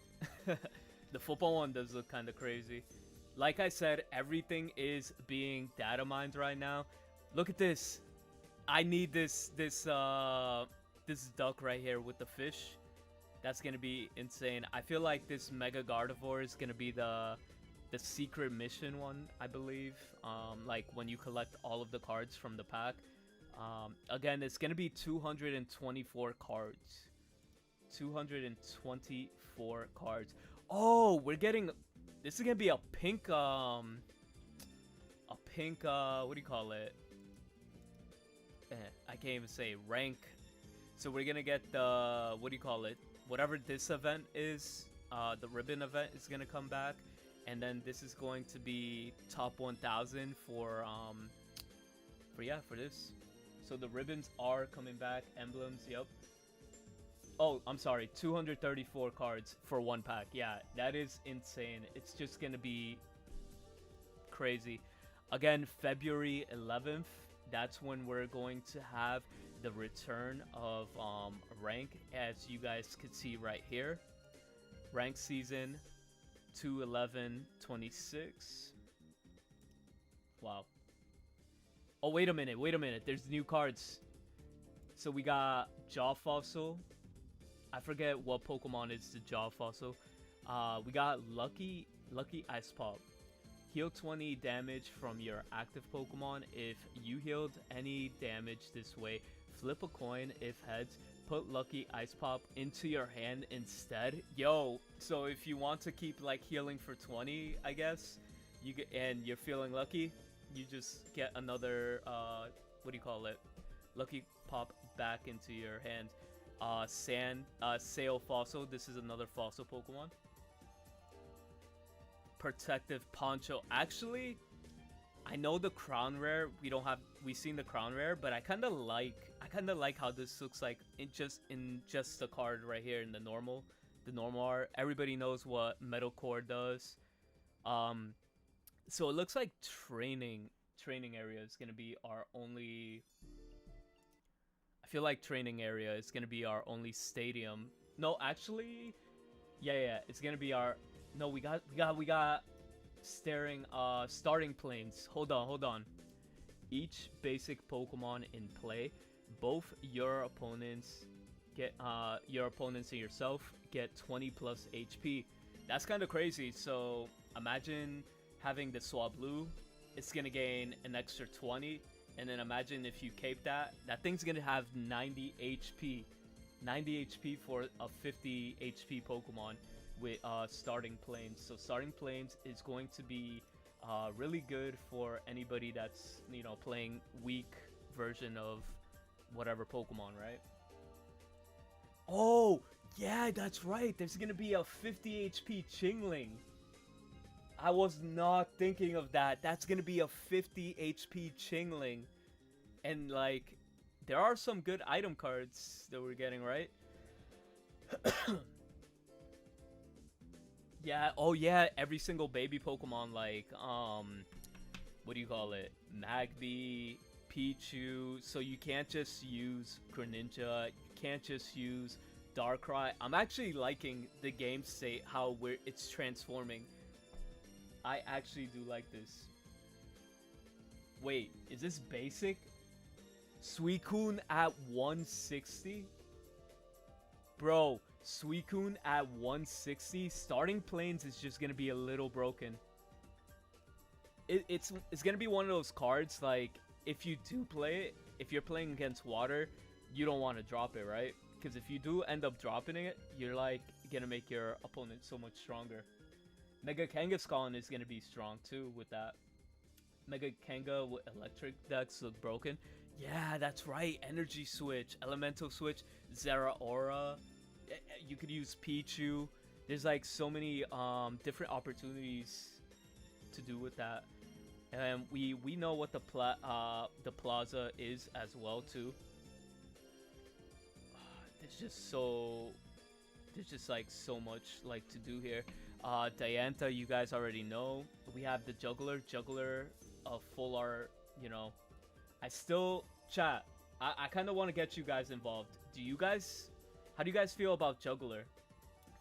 Speaker 1: The football one does look kind of crazy. Like I said, everything is being data mined right now. Look at this. I need this duck right here with the fish. That's gonna be insane. I feel like this Mega Gardevoir is gonna be the secret mission one, I believe. Like when you collect all of the cards from the pack. Again, it's gonna be 224 cards. 224 cards. Oh, we're getting. This is gonna be a pink. What do you call it? I can't even say rank. So we're gonna get the, what do you call it? Whatever this event is, the ribbon event is gonna come back, and then this is going to be top 1,000 for this. So the ribbons are coming back. Emblems, yep. Oh, I'm sorry, 234 cards for one pack. Yeah, that is insane. It's just gonna be crazy. Again, February 11th. That's when we're going to have the return of rank, as you guys could see right here. Rank season 2/11/26. Wow. Oh, wait a minute. There's new cards. So we got Jaw Fossil. I forget what Pokemon is the Jaw Fossil. We got Lucky Ice Pop. Heal 20 damage from your active Pokemon. If you healed any damage this way, flip a coin. If heads, put Lucky Ice Pop into your hand instead. Yo, so if you want to keep like healing for 20, I guess, you get, and you're feeling lucky, you just get another what do you call it? Lucky Pop back into your hand. Sail Fossil. This is another fossil Pokemon. Protective Poncho. Actually, I know the crown rare. We've seen the crown rare, but I kind of like how this looks like in just the card right here in the normal art. Everybody knows what Metal Core does. So it looks like training area is gonna be our only. I feel like training area is gonna be our only stadium. No, actually, yeah, it's gonna be our. No, we got starting planes. Hold on. Each basic Pokemon in play, both your opponents and yourself get 20 plus HP. That's kind of crazy. So imagine having the Swablu, it's gonna gain an extra 20, and then imagine if you cape that thing's gonna have 90 HP. 90 HP for a 50 HP Pokemon with starting planes. So starting planes is going to be really good for anybody that's, you know, playing weak version of whatever Pokemon, right? Oh, yeah, that's right. There's gonna be a 50 HP Chingling. I was not thinking of that. That's gonna be a 50 HP Chingling. And, like, there are some good item cards that we're getting, right? Yeah, oh yeah, every single baby Pokemon, like, what do you call it? Magby, Pichu. So you can't just use Greninja. You can't just use Darkrai. I'm actually liking the game state, how it's transforming. I actually do like this. Wait, is this basic? Suicune at 160? Bro, Suicune at 160? Starting planes is just gonna be a little broken. It's gonna be one of those cards, like, if you do play it, if you're playing against water, you don't want to drop it, right? Because if you do end up dropping it, you're, like, gonna make your opponent so much stronger. Mega Kangaskhan is gonna be strong, too, with that. Mega Kanga with electric decks look broken. Yeah, that's right. Energy Switch, Elemental Switch, Zeraora. You could use Pichu. There's, like, so many different opportunities to do with that. And we know what the plaza is as well, too. There's just like so much like to do here. Diantha, you guys already know. We have the Juggler of full art, you know. Chat, I kind of want to get you guys involved. How do you guys feel about Juggler?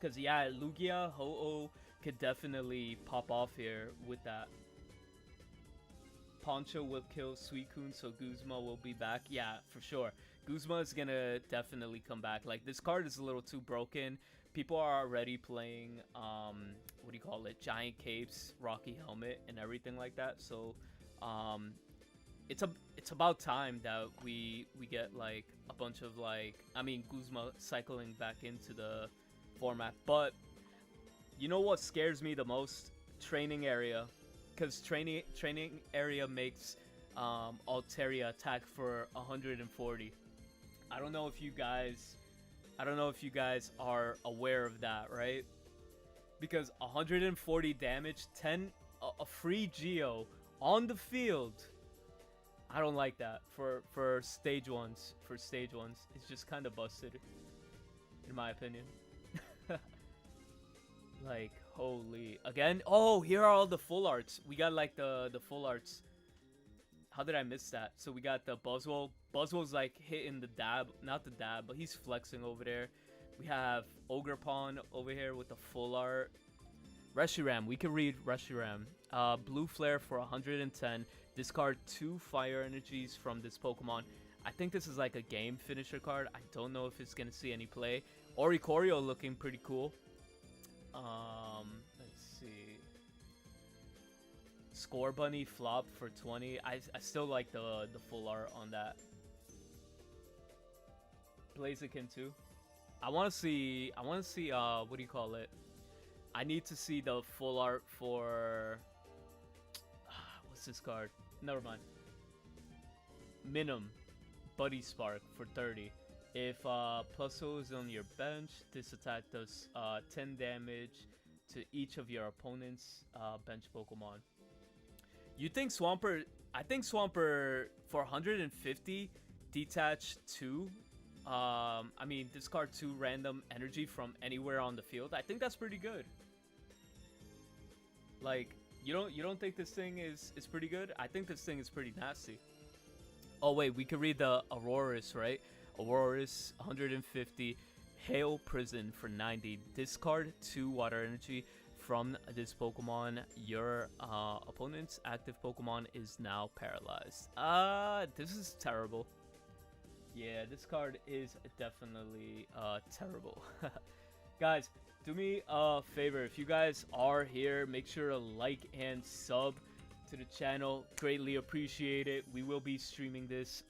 Speaker 1: Because, yeah, Lugia, Ho-Oh could definitely pop off here with that. Poncho will kill Suicune, so Guzma will be back. Yeah, for sure. Guzma is gonna definitely come back. Like, this card is a little too broken. People are already playing, what do you call it? Giant Capes, Rocky Helmet, and everything like that. So, it's about time that we get, like, a bunch of, like, I mean, Guzma cycling back into the format. But you know what scares me the most? Training area. Because training area makes Altaria attack for 140. I don't know if you guys are aware of that, right? Because 140 damage, a free Geo on the field. I don't like that for stage ones. For stage ones, it's just kind of busted, in my opinion. Like, holy. Again? Oh, here are all the full arts. We got, like, the full arts. How did I miss that? So we got the Buzzwole. Buzzwole's, like, hitting the dab. Not the dab, but he's flexing over there. We have Ogerpon over here with the full art. Reshiram. We can read Reshiram. Blue Flare for 110. Discard 2 fire energies from this Pokemon. I think this is, like, a game finisher card. I don't know if it's going to see any play. Oricorio looking pretty cool. Let's see. Score Bunny flop for 20. I still like the full art on that. Blaziken too. I want to see what do you call it? I need to see the full art for what's this card? Never mind. Minim Buddy Spark for 30. If Pluso is on your bench, this attack does 10 damage to each of your opponent's bench Pokemon. You think Swampert? I think Swampert for 150 detach 2. I mean, discard 2 random energy from anywhere on the field. I think that's pretty good. Like, you don't think this thing is pretty good? I think this thing is pretty nasty. Oh wait, we could read the Aurorus, right? Aurorus, 150. Hail Prison for 90. Discard 2 water energy from this Pokemon. Your opponent's active Pokemon is now paralyzed. This is terrible. Yeah, this card is definitely terrible. Guys, do me a favor. If you guys are here, make sure to like and sub to the channel. Greatly appreciate it. We will be streaming this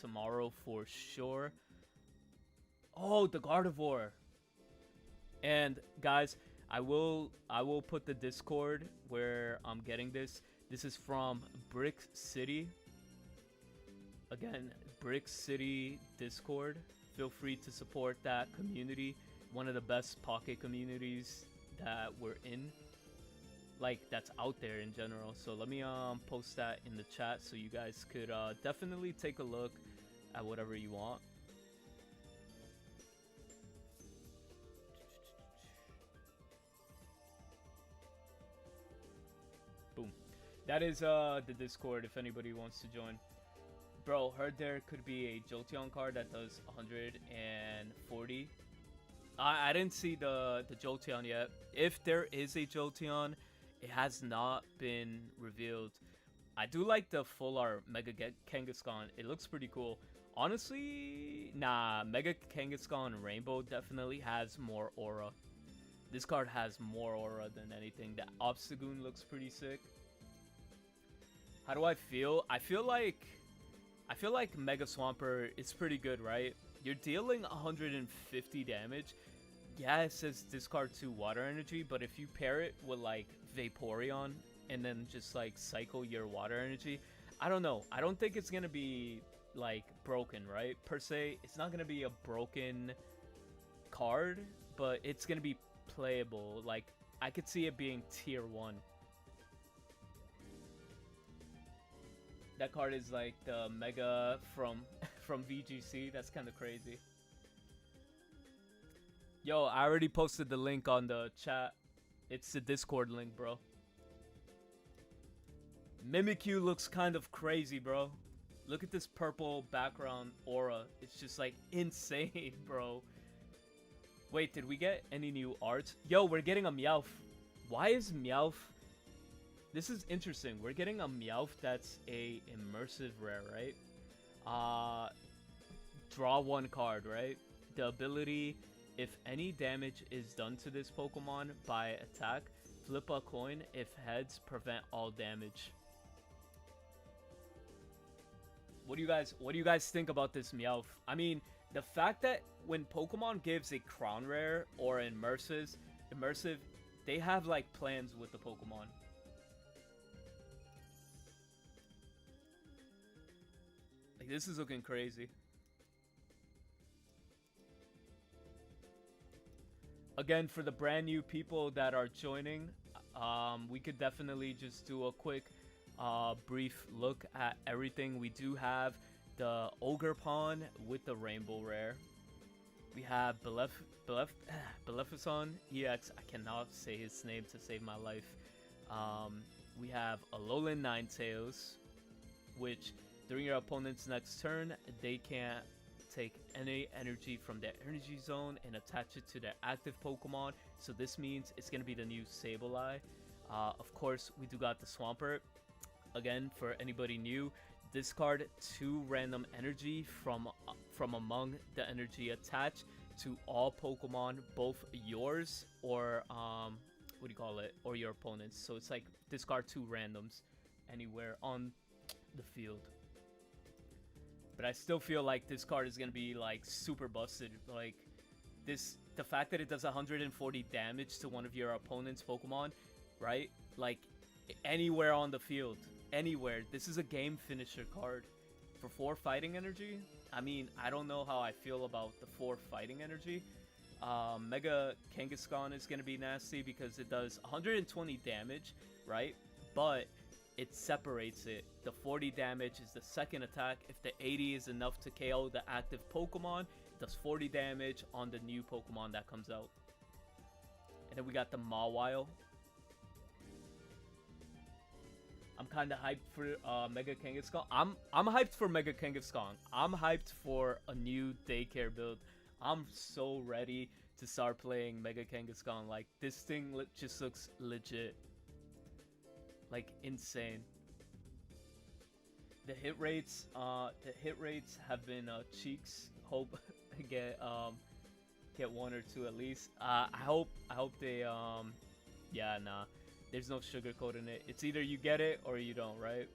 Speaker 1: tomorrow for sure. Oh, the Gardevoir. And guys, I will put the Discord where I'm getting this. This is from Brick City. Again, Brick City Discord. Feel free to support that community. One of the best pocket communities that we're in. Like, that's out there in general. So let me post that in the chat so you guys could definitely take a look at whatever you want. Boom. That is the Discord if anybody wants to join. Bro, heard there could be a Jolteon card that does 140. I didn't see the Jolteon yet. If there is a Jolteon, it has not been revealed. I do like the full art Mega Kangaskhan. It looks pretty cool. Honestly, nah, Mega Kangaskhan Rainbow definitely has more aura. This card has more aura than anything. The Obstagoon looks pretty sick. How do I feel? I feel like Mega Swampert is pretty good, right? You're dealing 150 damage. Yeah, it says discard 2 water energy, but if you pair it with like Vaporeon and then just like cycle your water energy, I don't know. I don't think it's gonna be like broken, right? Per se, it's not gonna be a broken card, but it's gonna be playable. Like, I could see it being tier 1. That card is like the Mega from VGC. That's kind of crazy. Yo, I already posted the link on the chat. It's the Discord link, bro. Mimikyu looks kind of crazy, bro. Look at this purple background aura. It's just like insane, bro. Wait, did we get any new art? Yo, we're getting a Meowth. Why is Meowth... This is interesting. We're getting a Meowth that's a immersive rare, right? Draw 1 card, right? The ability, if any damage is done to this Pokemon by attack, flip a coin. If heads, prevent all damage. What do you guys think about this Meowth? I mean, the fact that when Pokemon gives a crown rare or immersive, they have like plans with the Pokemon. Like, this is looking crazy. Again, for the brand new people that are joining, we could definitely just do a quick brief look at everything. We do have the Ogerpon with the Rainbow Rare. We have Beleficon EX. I cannot say his name to save my life. We have Alolan Ninetales, which during your opponent's next turn, they can't take any energy from their energy zone and attach it to their active Pokemon. So this means it's going to be the new Sableye. Of course, we do got the Swampert. Again, for anybody new, discard 2 random energy from among the energy attached to all Pokemon, both yours or or your opponent's. So it's like discard 2 randoms anywhere on the field. But I still feel like this card is gonna be like super busted. Like the fact that it does 140 damage to one of your opponent's Pokemon, right? Like anywhere on the field, anywhere. This is a game finisher card for 4 fighting energy. I mean, I don't know how I feel about the 4 fighting energy. Mega Kangaskhan is gonna be nasty because it does 120 damage, right? But it separates it. The 40 damage is the second attack. If the 80 is enough to KO the active Pokemon, it does 40 damage on the new Pokemon that comes out. And then we got the Mawile. I'm kind of hyped for Mega Kangaskhan. I'm hyped for Mega Kangaskhan. I'm hyped for a new daycare build. I'm so ready to start playing Mega Kangaskhan. Like, this thing just looks legit. Like, insane. The hit rates have been cheeks. Hope I get 1 or 2 at least. I hope they yeah, nah. There's no sugarcoating it. It's either you get it or you don't, right?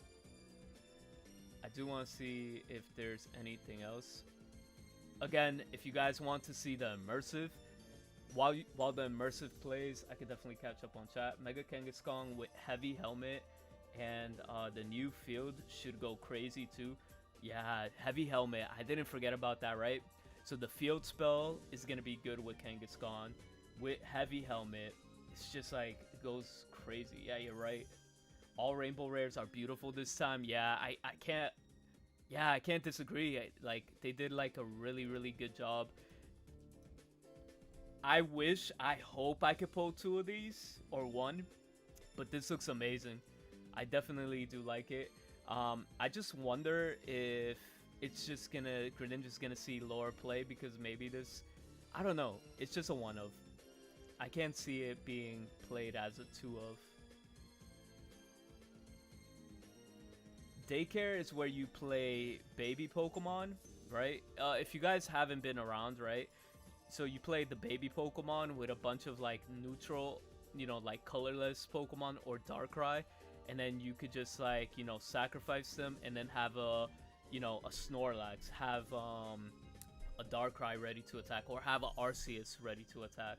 Speaker 1: I do want to see if there's anything else. Again, if you guys want to see the immersive, while the immersive plays, I could definitely catch up on chat. Mega Kangaskhan with heavy helmet and the new field should go crazy too. Yeah, heavy helmet. I didn't forget about that, right? So the field spell is gonna be good with Kangaskhan. With heavy helmet, it's just like it goes crazy. Yeah, you're right. All rainbow rares are beautiful this time. Yeah, I can't. Yeah, I can't disagree. Like they did like a really good job. I hope I could pull 2 of these or 1, but this looks amazing. I definitely do like it. I just wonder if it's just gonna Greninja's gonna see lower play because maybe this, I don't know. It's just a 1 of. I can't see it being played as a 2 of. Daycare is where you play baby Pokemon, right? If you guys haven't been around, right? So you play the baby Pokemon with a bunch of like neutral, you know, like colorless Pokemon or Darkrai, and then you could just like, you know, sacrifice them and then have a, you know, a Snorlax, have a Darkrai ready to attack, or have a Arceus ready to attack.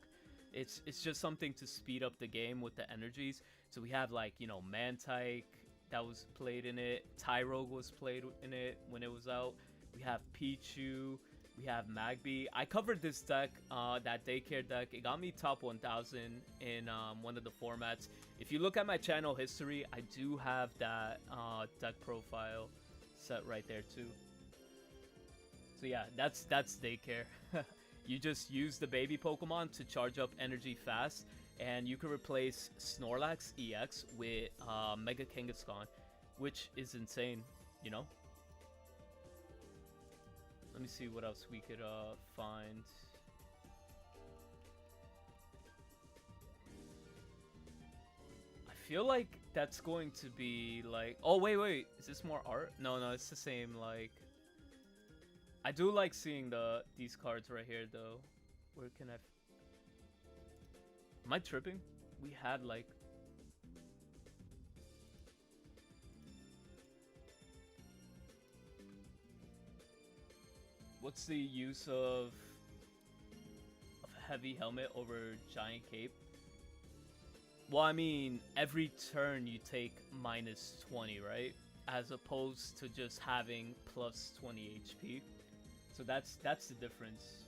Speaker 1: It's just something to speed up the game with the energies. So we have like, you know, Mantike that was played in it, Tyrogue was played in it when it was out. We have Pichu. We have Magby. I covered this deck, that Daycare deck. It got me top 1000 in one of the formats. If you look at my channel history, I do have that deck profile set right there too. So yeah, that's Daycare. You just use the baby Pokemon to charge up energy fast, and you can replace Snorlax EX with Mega Kangaskhan, which is insane, you know? Let me see what else we could find. I feel like that's going to be like... Oh, wait. Is this more art? No, it's the same, like... I do like seeing these cards right here, though. Where can I... Am I tripping? We had, like... What's the use of heavy helmet over giant cape? Well, I mean, every turn you take minus 20, right? As opposed to just having plus 20 HP. So that's the difference.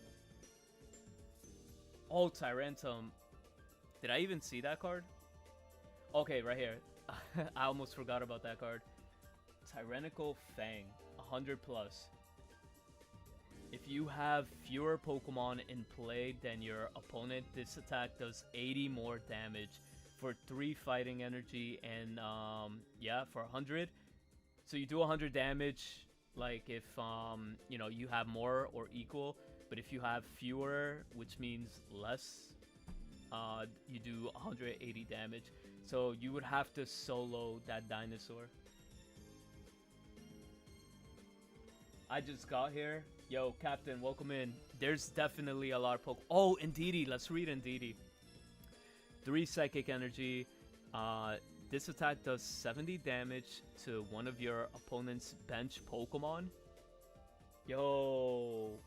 Speaker 1: Oh, Tyrantum. Did I even see that card? Okay, right here. I almost forgot about that card. Tyrannical Fang, 100 plus. If you have fewer Pokemon in play than your opponent, this attack does 80 more damage for 3 fighting energy and yeah, for 100. So you do 100 damage like if you know, you have more or equal, but if you have fewer, which means less, you do 180 damage. So you would have to solo that dinosaur. I just got here. Yo, Captain, welcome in. There's definitely a lot of Pokemon. Oh, Indeedee. Let's read Indeedee. 3 Psychic Energy. This attack does 70 damage to one of your opponent's bench Pokemon. Yo.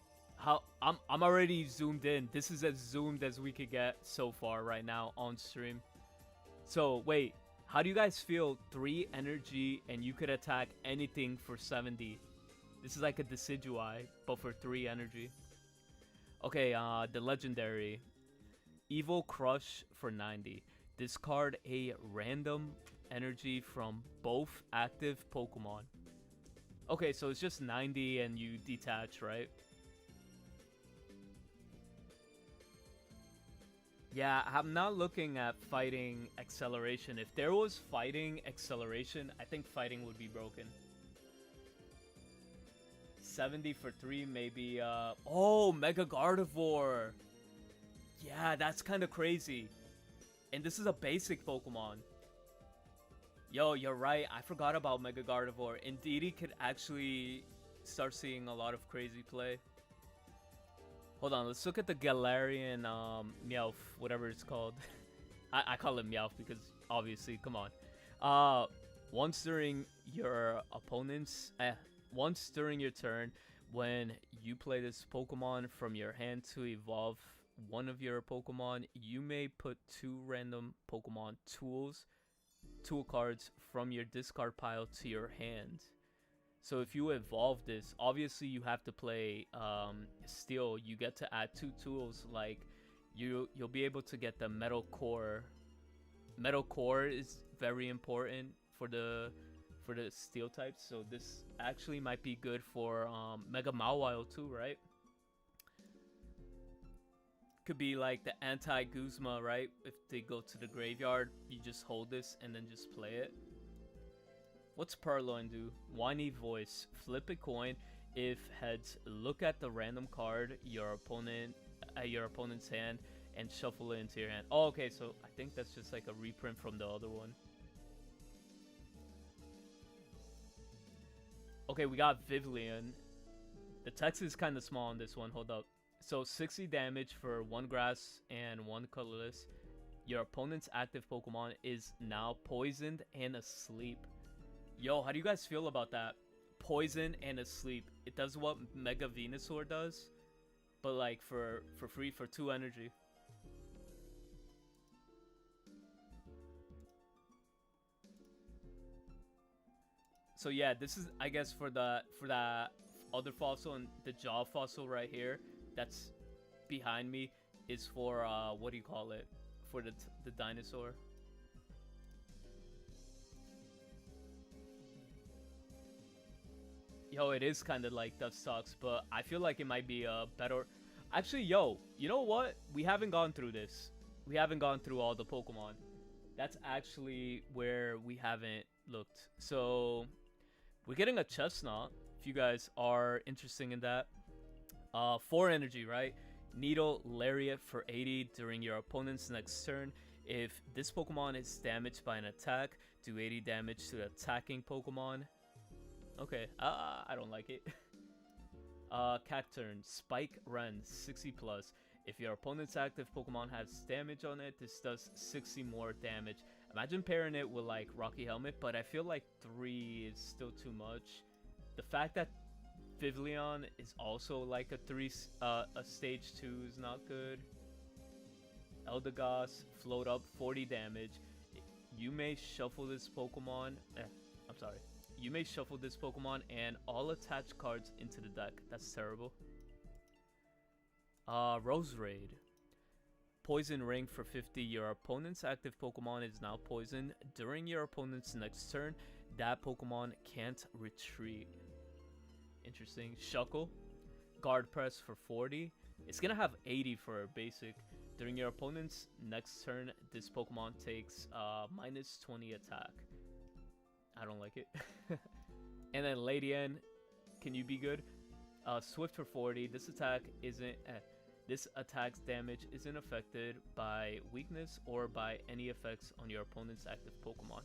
Speaker 1: I'm already zoomed in. This is as zoomed as we could get so far right now on stream. So, wait. How do you guys feel? 3 energy and you could attack anything for 70. This is like a Decidueye, but for 3 energy. Okay, the legendary. Evil Crush for 90. Discard a random energy from both active Pokemon. Okay, so it's just 90 and you detach, right? Yeah, I'm not looking at fighting acceleration. If there was fighting acceleration, I think fighting would be broken. 70 for 3, maybe. Oh, Mega Gardevoir. Yeah, that's kind of crazy. And this is a basic Pokemon. Yo, you're right. I forgot about Mega Gardevoir. Indeedee could actually start seeing a lot of crazy play. Hold on, let's look at the Galarian Meowth, whatever it's called. I call it Meowth because obviously, come on. Once during your opponent's... Once during your turn, When you play this Pokemon from your hand to evolve one of your Pokemon, you may put 2 random Pokemon tool cards from your discard pile to your hand. So if you evolve this, obviously you have to play Steel. You get to add 2 tools, like you'll be able to get the Metal Core. Metal Core is very important for the Steel types, so this actually might be good for Mega Mawile too, right? Could be like the anti-Guzma, right? If they go to the graveyard, you just hold this and then just play it. What's Purloin do? Whiny Voice. Flip a coin. If heads, look at the random card your opponent's hand and shuffle it into your hand. Oh, okay, so I think that's just like a reprint from the other one. Okay, we got Vivillon. The text is kind of small on this one. Hold up. So 60 damage for 1 grass and 1 colorless. Your opponent's active Pokemon is now poisoned and asleep. Yo, how do you guys feel about that? Poison and asleep. It does what Mega Venusaur does, but like for free for 2 energy. So yeah, this is, I guess, for that other fossil, and the jaw fossil right here that's behind me is for what do you call it? For the dinosaur. Yo, it is kind of like Dustox, but I feel like it might be a better... Actually, yo, you know what? We haven't gone through this. We haven't gone through all the Pokemon. That's actually where we haven't looked. So, we're getting a Chestnut, if you guys are interested in that. 4 energy, right? Needle, Lariat for 80 during your opponent's next turn. If this Pokemon is damaged by an attack, do 80 damage to the attacking Pokemon. Okay, I don't like it. Cacturn, Spike Ren, 60 plus. If your opponent's active Pokemon has damage on it, this does 60 more damage. Imagine pairing it with like Rocky Helmet, but I feel like 3 is still too much. The fact that Vivillon is also like a stage 2 is not good. Eldegoss, float up, 40 damage. You may shuffle this Pokemon. You may shuffle this Pokemon and all attached cards into the deck. That's terrible. Roserade. Poison Ring for 50. Your opponent's active Pokemon is now poisoned. During your opponent's next turn, that Pokemon can't retreat. Interesting. Shuckle. Guard Press for 40. It's gonna have 80 for basic. During your opponent's next turn, this Pokemon takes minus 20 attack. I don't like it. And then Lady N, can you be good? Swift for 40. This attack's damage isn't affected by weakness or by any effects on your opponent's active Pokemon.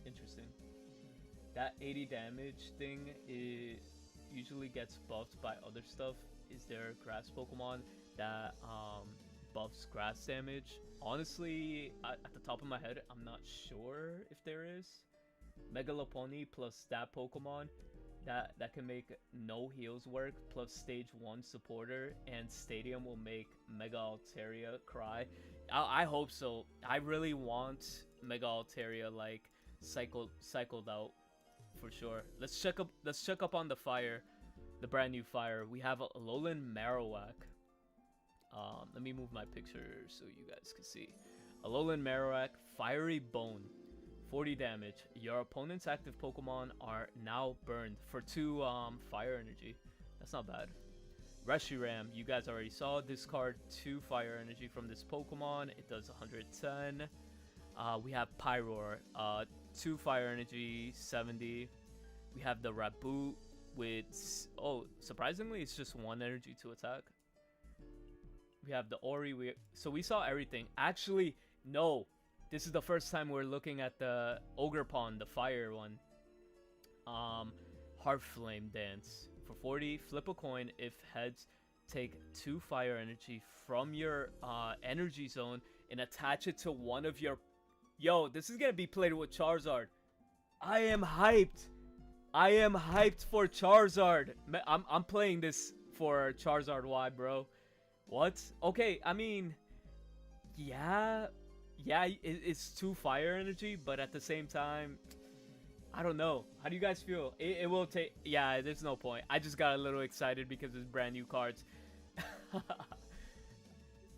Speaker 1: Interesting. That 80 damage thing usually gets buffed by other stuff. Is there grass Pokemon that buffs grass damage? Honestly, at the top of my head, I'm not sure if there is. Megalopony plus that Pokemon that can make no heals work, plus stage 1 supporter, and Stadium will make Mega Altaria cry. I hope so. I really want Mega Altaria like cycled out for sure. Let's check up on the fire, the brand new fire. We have a Alolan Marowak. Let me move my picture so you guys can see. Alolan Marowak, Fiery Bone. 40 damage. Your opponent's active Pokemon are now burned for 2 fire energy. That's not bad. Reshiram, you guys already saw. Discard 2 fire energy from this Pokemon. It does 110. We have Pyroar, 2 fire energy, 70. We have the Raboot with, oh, surprisingly, it's just 1 energy to attack. We have the Ori. So we saw everything. Actually, no. This is the first time we're looking at the Ogre Pond, the fire one. Heart Flame Dance. For 40, flip a coin. If heads, take 2 fire energy from your energy zone and attach it to one of your... Yo, this is going to be played with Charizard. I am hyped. I am hyped for Charizard. I'm playing this for Charizard Y, bro. What? Okay, I mean, yeah, yeah, it's 2 fire energy, but at the same time, I don't know. How do you guys feel? It will take. Yeah, there's no point. I just got a little excited because it's brand new cards.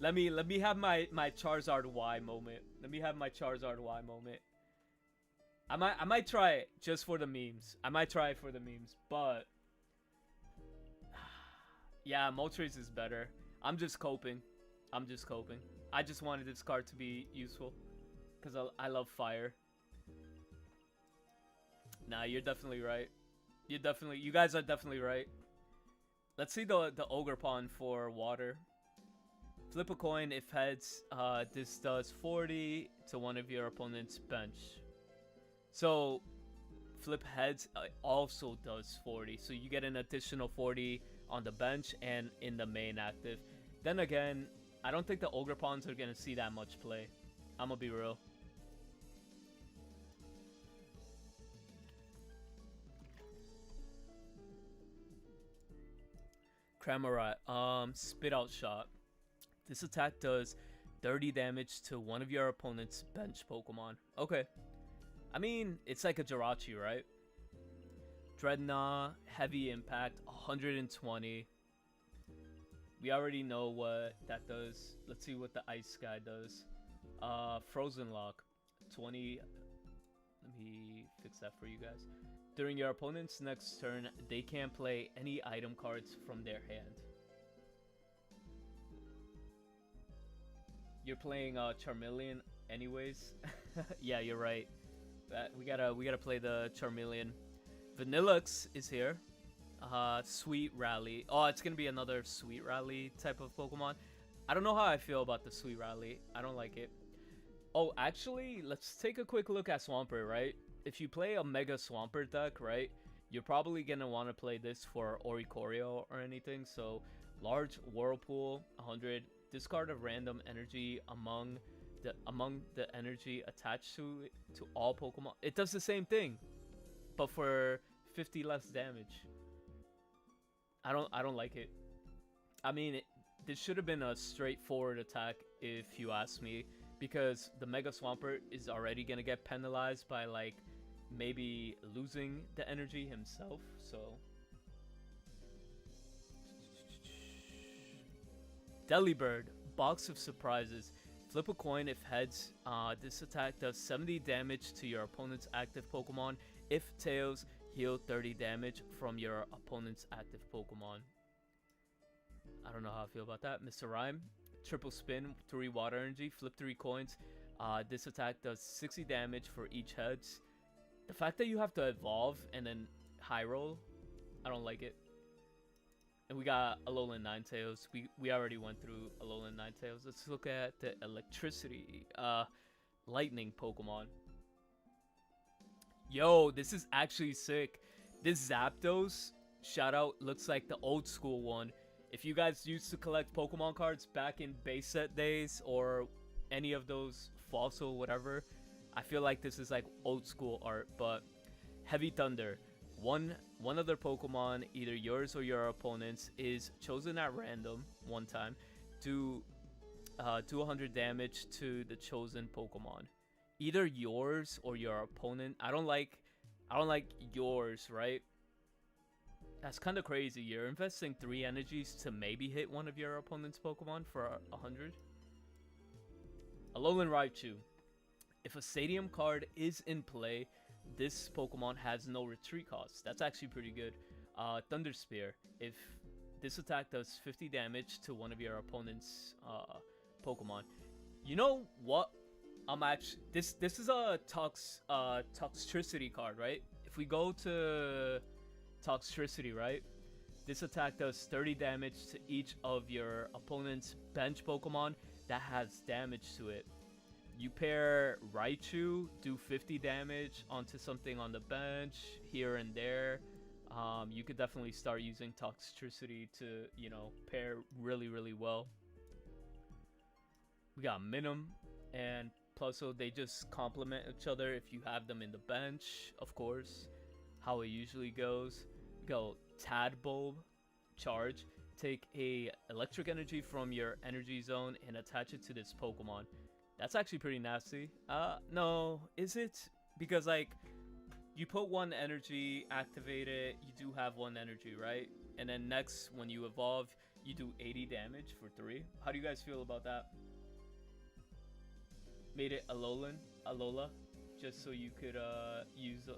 Speaker 1: let me have my Charizard Y moment. Let me have my Charizard Y moment. I might try it just for the memes. I might try it for the memes, but yeah, Moltres is better. I'm just coping. I'm just coping. I just wanted this card to be useful because I love fire. Nah, you're definitely right. You guys are definitely right. Let's see the Ogre Pawn for water. Flip a coin if heads. This does 40 to one of your opponent's bench. So flip heads also does 40. So you get an additional 40 on the bench and in the main active. Then again, I don't think the Ogre Pawns are gonna see that much play. I'm gonna be real. Cramorant, Spit Out Shot. This attack does 30 damage to one of your opponent's bench Pokemon. Okay. I mean, it's like a Jirachi, right? Dreadnought, Heavy Impact, 120. We already know what that does. Let's see what the Ice guy does. Frozen Lock, 20. Let me fix that for you guys. During your opponent's next turn, they can't play any item cards from their hand. You're playing Charmeleon anyways. Yeah, you're right. We gotta play the Charmeleon. Vanillux is here. Sweet Rally. Oh, it's gonna be another Sweet Rally type of Pokemon. I don't know how I feel about the Sweet Rally. I don't like it. Oh, actually, let's take a quick look at Swampert, right? If you play a Mega Swampert deck, right, you're probably gonna want to play this for Oricorio or anything. So, large Whirlpool, 100. Discard a random energy among the energy attached to all Pokemon. It does the same thing, but for 50 less damage. I don't like it. I mean, this should have been a straightforward attack if you ask me, because the Mega Swampert is already gonna get penalized by like maybe losing the energy himself. So Delibird, Box of Surprises. Flip a coin if heads. This attack does 70 damage to your opponent's active Pokemon. If tails, heal 30 damage from your opponent's active Pokemon. I don't know how I feel about that. Mr. Rhyme, triple spin, 3 water energy, flip 3 coins. This attack does 60 damage for each heads. The fact that you have to evolve and then high roll, I don't like it. And we got Alolan Ninetales. We already went through Alolan Ninetales. Let's look at the electricity, lightning Pokemon. Yo, this is actually sick. This Zapdos shout out looks like the old school one. If you guys used to collect Pokemon cards back in base set days or any of those fossil whatever, I feel like this is like old school art. But Heavy Thunder. One other Pokemon, either yours or your opponent's, is chosen at random one time. Do 100 damage to the chosen Pokemon. Either yours or your opponent. I don't like yours, right? That's kind of crazy. You're investing 3 energies to maybe hit one of your opponent's Pokemon for 100. Alolan Raichu. If a Stadium card is in play, this Pokemon has no retreat cost. That's actually pretty good. Thunder Spear. If this attack does 50 damage to one of your opponent's Pokemon. You know what? This is a Toxtricity card, right? If we go to Toxtricity, right? This attack does 30 damage to each of your opponent's bench Pokemon that has damage to it. You pair Raichu, do 50 damage onto something on the bench here and there. You could definitely start using Toxtricity to, you know, pair really, really well. We got Minim and Pluso. They just complement each other if you have them in the bench, of course. how it usually goes. Go Tadbulb, charge. Take a electric energy from your energy zone and attach it to this Pokemon. That's actually pretty nasty. No, is it? Because like, you put one energy, activate it, you do have one energy, right? And then next, when you evolve, you do 80 damage for 3. How do you guys feel about that? Made it Alola, just so you could use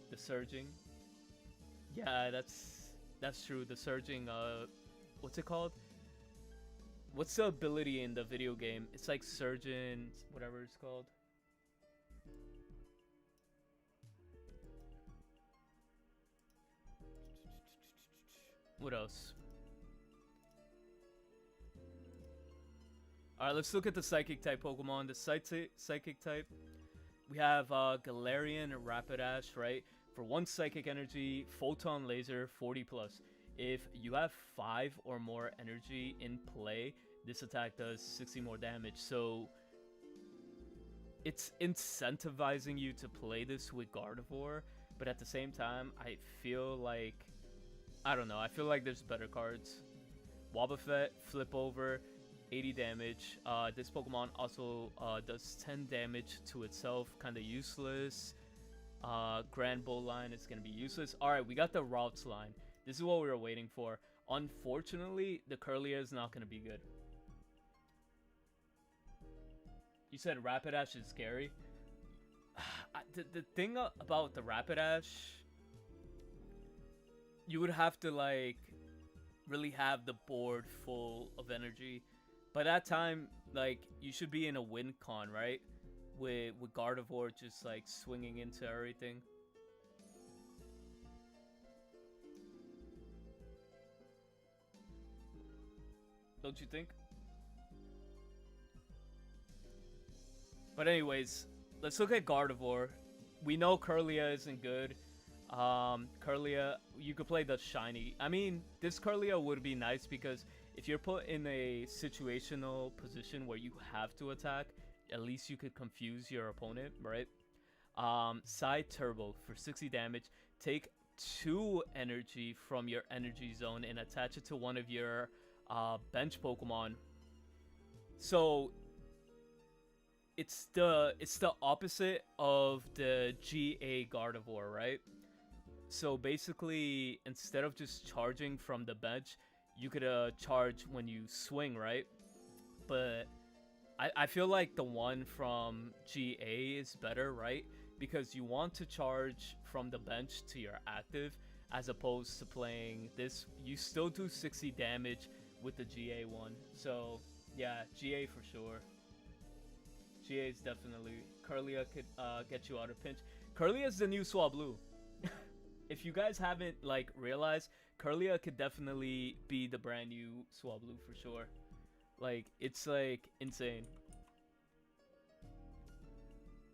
Speaker 1: the surging. Yeah, that's true. The surging, what's it called? What's the ability in the video game? It's like surgeon, whatever it's called. What else? Alright, let's look at the Psychic type Pokemon. The Psychic type, we have Galarian Rapidash, right? For 1 Psychic Energy, Photon Laser, 40 plus. If you have 5 or more energy in play, this attack does 60 more damage. So it's incentivizing you to play this with Gardevoir, but at the same time, I feel like, I don't know, I feel like there's better cards. Wobbuffet, Flip Over, 80 damage. This Pokemon also does 10 damage to itself, kind of useless. Grand Bull line is going to be useless. Alright, we got the Routes line. This is what we were waiting for. Unfortunately, the Curlia is not going to be good. You said Rapidash is scary. The thing about the Rapidash, you would have to like really have the board full of energy. By that time, like, you should be in a win con, right? With Gardevoir just like swinging into everything. Don't you think? But anyways, let's look at Gardevoir. We know Curlia isn't good. Curlia, you could play the shiny. I mean, this Curlia would be nice because if you're put in a situational position where you have to attack, at least you could confuse your opponent, right? Psy Turbo for 60 damage. Take 2 energy from your energy zone and attach it to one of your bench Pokemon. So it's the opposite of the GA Gardevoir, right? So basically, instead of just charging from the bench, you could charge when you swing, right? But I feel like the one from GA is better, right? Because you want to charge from the bench to your active, as opposed to playing this. You still do 60 damage with the GA one. So yeah, GA for sure. GA is definitely... Curlia could get you out of pinch. Curlia is the new Swablu. If you guys haven't like realized, Curlia could definitely be the brand new Swablu for sure. Like, it's like insane.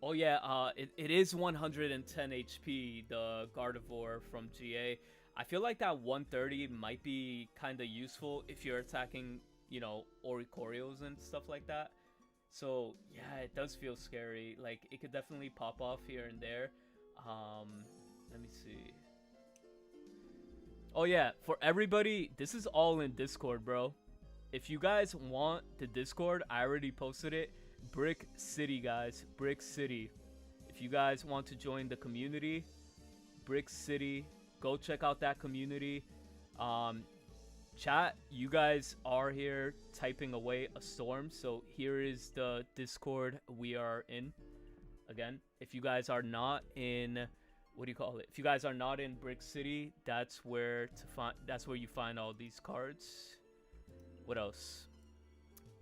Speaker 1: Oh yeah, it is 110 HP, the Gardevoir from GA. I feel like that 130 might be kind of useful if you're attacking, you know, Oricorios and stuff like that. So yeah, it does feel scary. Like, it could definitely pop off here and there. Let me see. Oh yeah, for everybody, this is all in Discord, bro. If you guys want the Discord, I already posted it. Brick City, guys. Brick City. If you guys want to join the community, Brick City, go check out that community. Chat, you guys are here typing away a storm. So here is the Discord we are in. Again, if you guys are not in... What do you call it? If you guys are not in Brick City, that's where you find all these cards. What else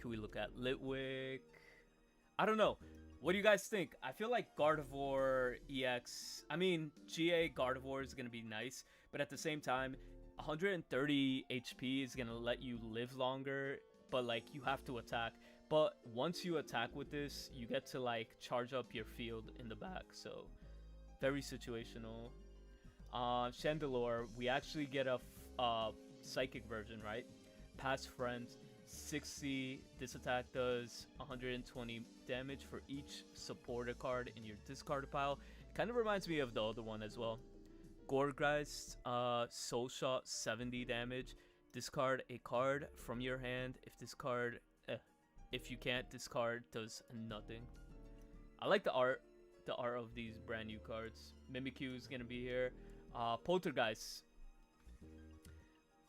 Speaker 1: can we look at? Litwick. I don't know. What do you guys think? I feel like Gardevoir EX, I mean, GA Gardevoir is going to be nice, but at the same time, 130 HP is going to let you live longer, but like, you have to attack. But once you attack with this, you get to like charge up your field in the back, so very situational. Chandelure, we actually get a psychic version, right? Past Friends, 60. This attack does 120 damage for each supporter card in your discard pile. It kind of reminds me of the other one as well. Gorgeist, Soul Shot, 70 damage. Discard a card from your hand. If this card, if you can't, discard does nothing. I like the art of these brand new cards. Mimikyu is gonna be here. Poltergeist.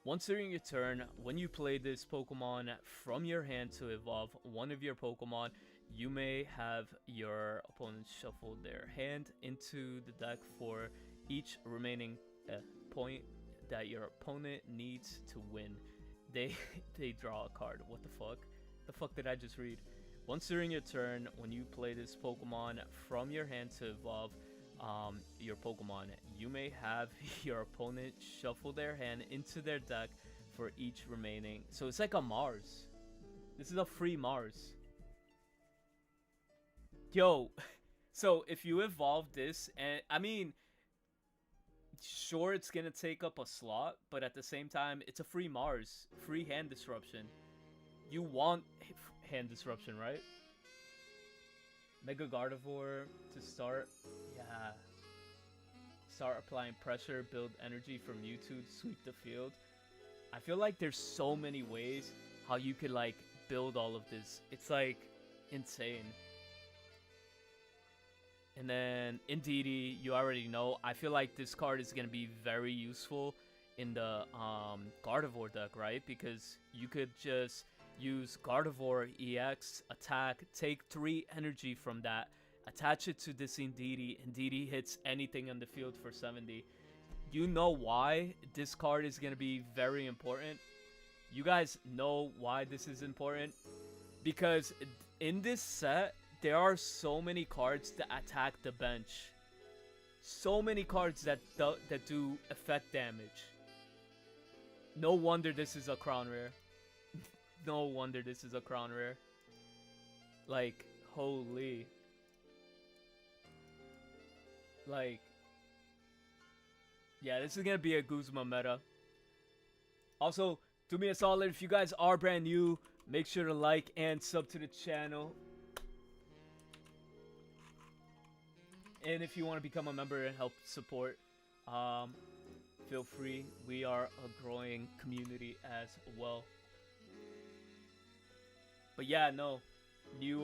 Speaker 1: Once during your turn, when you play this Pokemon from your hand to evolve one of your Pokemon, you may have your opponent shuffle their hand into the deck for each remaining point that your opponent needs to win. They draw a card. What the fuck? The fuck did I just read? Once during your turn, when you play this Pokemon from your hand to evolve your Pokemon, you may have your opponent shuffle their hand into their deck for each remaining. So it's like a Mars. This is a free Mars. Yo, so if you evolve this, and I mean, sure, it's gonna take up a slot, but at the same time, it's a free Mars, free hand disruption. You want hand disruption, right? Mega Gardevoir to start. Yeah. Start applying pressure, build energy from Mewtwo to sweep the field. I feel like there's so many ways how you could like build all of this. It's like insane. And then Indeedee, you already know. I feel like this card is going to be very useful in the Gardevoir deck, right? Because you could just use Gardevoir EX, attack, take 3 energy from that, attach it to this Indeedee. Indeedee hits anything on the field for 70. You know why this card is going to be very important? You guys know why this is important? Because in this set, there are so many cards that attack the bench. So many cards that do effect damage. No wonder this is a crown rare. No wonder this is a crown rare. Like, holy. Like, yeah, this is gonna be a Guzma meta. Also, do me a solid, if you guys are brand new, make sure to like and sub to the channel. And if you want to become a member and help support, feel free. We are a growing community as well. But yeah, no. New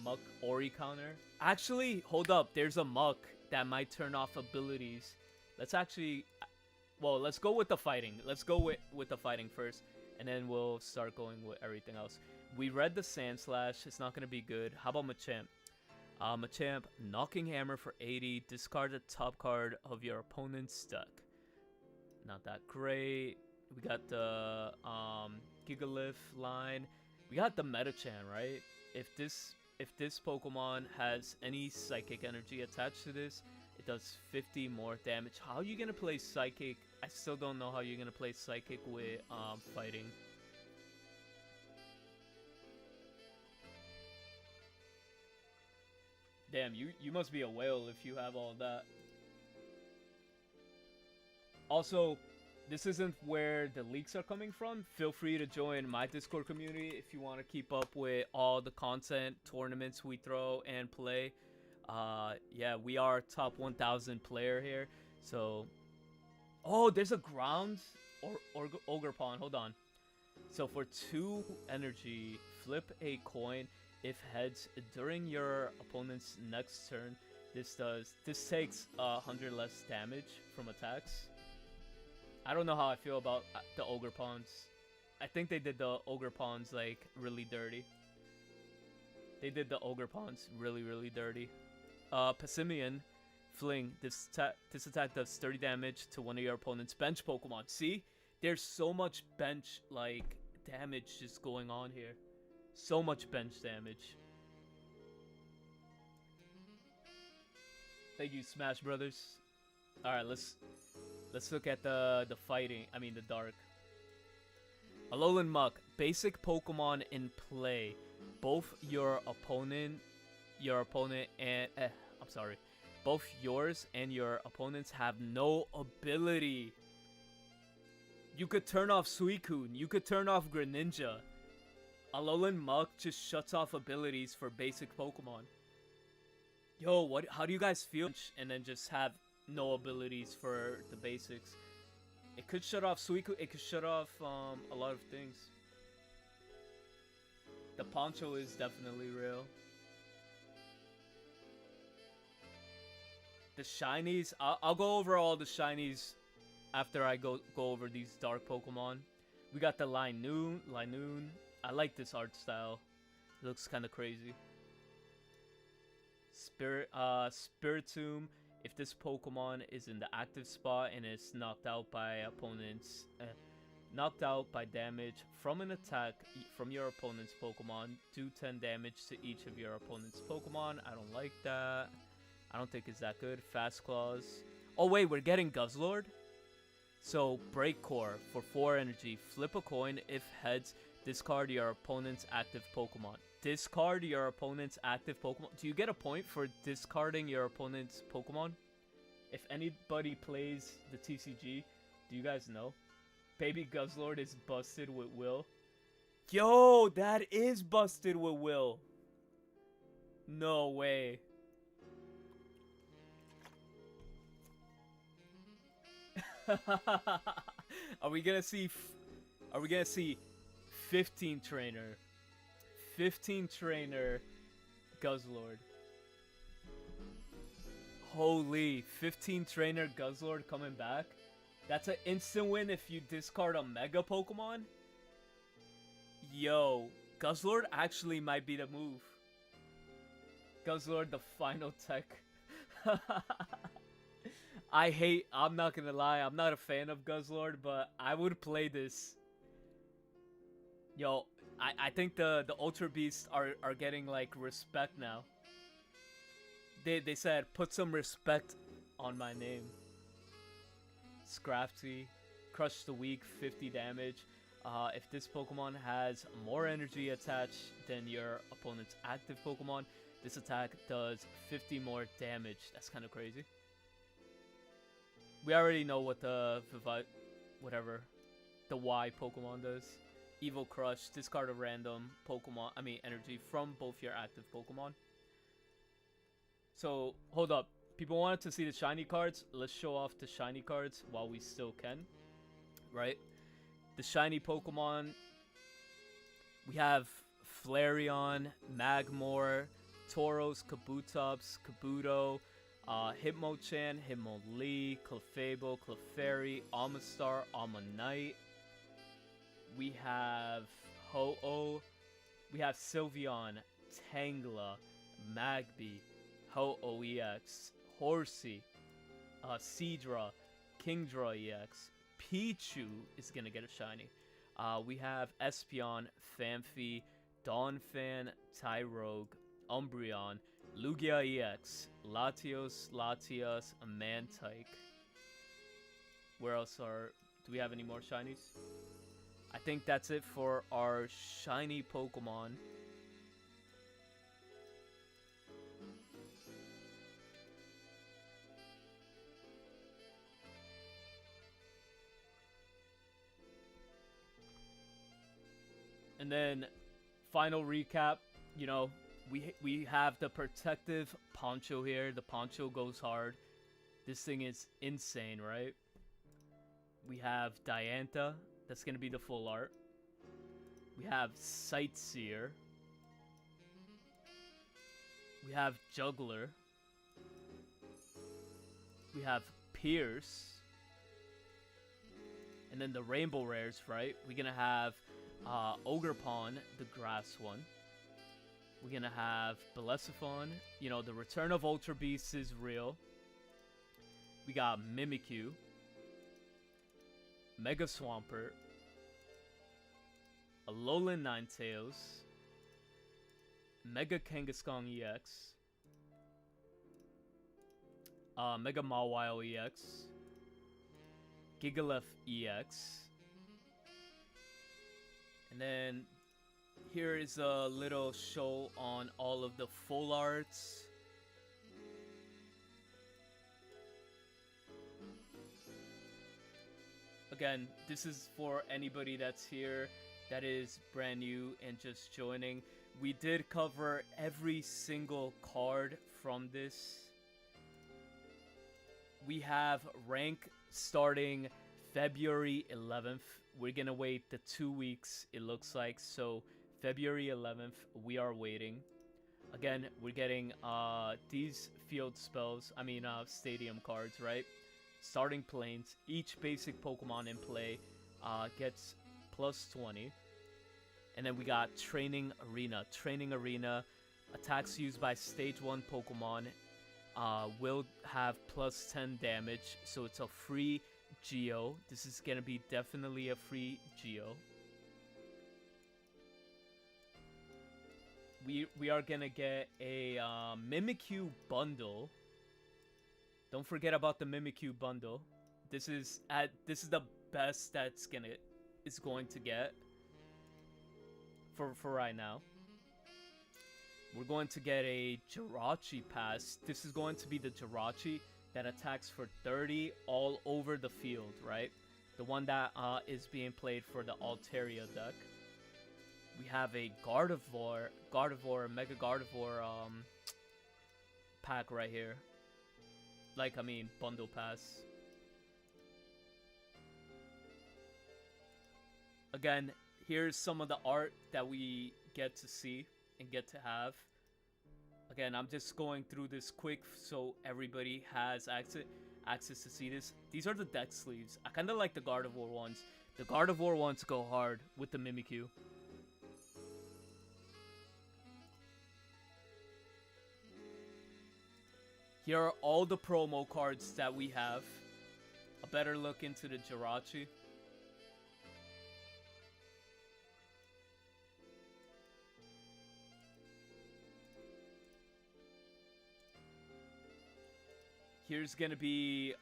Speaker 1: Muck Ori counter. Actually, hold up. There's a Muck that might turn off abilities. Let's actually... Well, let's go with the fighting. Let's go with the fighting first. And then we'll start going with everything else. We read the Sand Slash. It's not going to be good. How about Machamp? Machamp, Knocking Hammer for 80. Discard the top card of your opponent's deck. Not that great. We got the Gigalith line. We got the Metachan, right? If this Pokemon has any Psychic energy attached to this, it does 50 more damage. How are you gonna play Psychic? I still don't know how you're gonna play Psychic with fighting. Damn, you must be a whale if you have all that. Also, this isn't where the leaks are coming from. Feel free to join my Discord community if you want to keep up with all the content, tournaments we throw and play. Yeah, we are top 1,000 player here. So, oh, there's a ground or Ogre Pawn. Hold on. So for 2 energy, flip a coin. If heads during your opponent's next turn, this takes 100 less damage from attacks. I don't know how I feel about the Ogre Pawns. I think they did the Ogre Pawns like really dirty. They did the Ogre Pawns really dirty. Passimian, Fling. This attack does 30 damage to one of your opponent's bench Pokemon. See? There's so much bench like damage just going on here. So much bench damage. Thank you, Smash Brothers. All right, let's look at the fighting. I mean the dark. Alolan Muck, basic Pokemon in play. Both your opponent and I'm sorry. Both yours and your opponents have no ability. You could turn off Suicune. You could turn off Greninja. Alolan Muck just shuts off abilities for basic Pokemon. Yo, how do you guys feel? And then just have no abilities for the basics. It could shut off Suicune. It could shut off a lot of things. The poncho is definitely real. The shinies, I'll go over all the shinies after I go over these dark Pokemon. We got the Linoon. I like this art style. It looks kind of crazy. Spiritomb. If this Pokemon is in the active spot and is knocked out by opponents, knocked out by damage from an attack from your opponent's Pokemon, do 10 damage to each of your opponent's Pokemon. I don't like that. I don't think it's that good. Fast Claws. Oh wait, we're getting Guzzlord? So, Break Core for 4 energy. Flip a coin. If heads, discard your opponent's active Pokemon. Discard your opponent's active Pokemon. Do you get a point for discarding your opponent's Pokemon? If anybody plays the TCG, do you guys know? Baby Guzzlord is busted with Will. Yo, that is busted with Will. No way. Are we gonna see 15 trainer Guzzlord? Holy, 15 trainer Guzzlord coming back? That's an instant win if you discard a Mega Pokemon? Yo, Guzzlord actually might be the move. Guzzlord, the final tech. I'm not gonna lie, I'm not a fan of Guzzlord, but I would play this. Yo, I think the Ultra Beasts are getting like respect now. They said, put some respect on my name. Scrafty, Crush the Weak, 50 damage. If this Pokemon has more energy attached than your opponent's active Pokemon, this attack does 50 more damage. That's kind of crazy. We already know what the Y Pokemon does. Evil Crush, discard a random energy from both your active Pokemon. So, hold up. People wanted to see the shiny cards. Let's show off the shiny cards while we still can. Right? The shiny Pokemon. We have Flareon, Magmar, Tauros, Kabutops, Kabuto, Hitmonchan, Hitmonlee, Clefable, Clefairy, Amistar, Ammonite. We have Ho-Oh. We have Sylveon, Tangela, Magby, Ho-Oh EX, Horsey, Seadra, Kingdra EX. Pichu is gonna get a shiny. We have Espeon, Phanpy, Donphan, Tyrogue, Umbreon, Lugia EX, Latios, Mantike. Where else do we have any more shinies? I think that's it for our shiny Pokemon. And then, final recap, you know, we have the protective Poncho here. The Poncho goes hard. This thing is insane, right? We have Diantha. That's going to be the full art. We have Sightseer. We have Juggler. We have Pierce. And then the Rainbow Rares, right? We're going to have Ogerpon, the grass one. We're gonna have Bellerophon. You know, the return of Ultra Beasts is real. We got Mimikyu, Mega Swampert, Alolan Ninetales, Mega Kangaskhan EX, Mega Mawile EX, Gigalef EX, and then here is a little show on all of the full arts. Again, this is for anybody that's here that is brand new and just joining. We did cover every single card from this. we have rank starting February 11th. We're gonna wait the 2 weeks, it looks like. So February 11th, we are waiting. Again, we're getting these field spells, stadium cards, right? Starting planes. Each basic Pokemon in play gets plus 20. And then we got Training Arena. Training Arena, attacks used by Stage 1 Pokemon will have plus 10 damage. So it's a free Geo. This is going to be definitely a free Geo. We are going to get a Mimikyu bundle. Don't forget about the Mimikyu bundle. This is the best that's it's going to get for right now. We're going to get a Jirachi pass. This is going to be the Jirachi that attacks for 30 all over the field, right? The one that is being played for the Altaria deck. We have a Gardevoir, Mega Gardevoir pack right here. Bundle pass. Again, here's some of the art that we get to see and get to have. Again, I'm just going through this quick so everybody has access to see this. These are the deck sleeves. I kind of like the Gardevoir ones. The Gardevoir ones go hard with the Mimikyu. Here are all the promo cards that we have. A better look into the Jirachi. Here's gonna be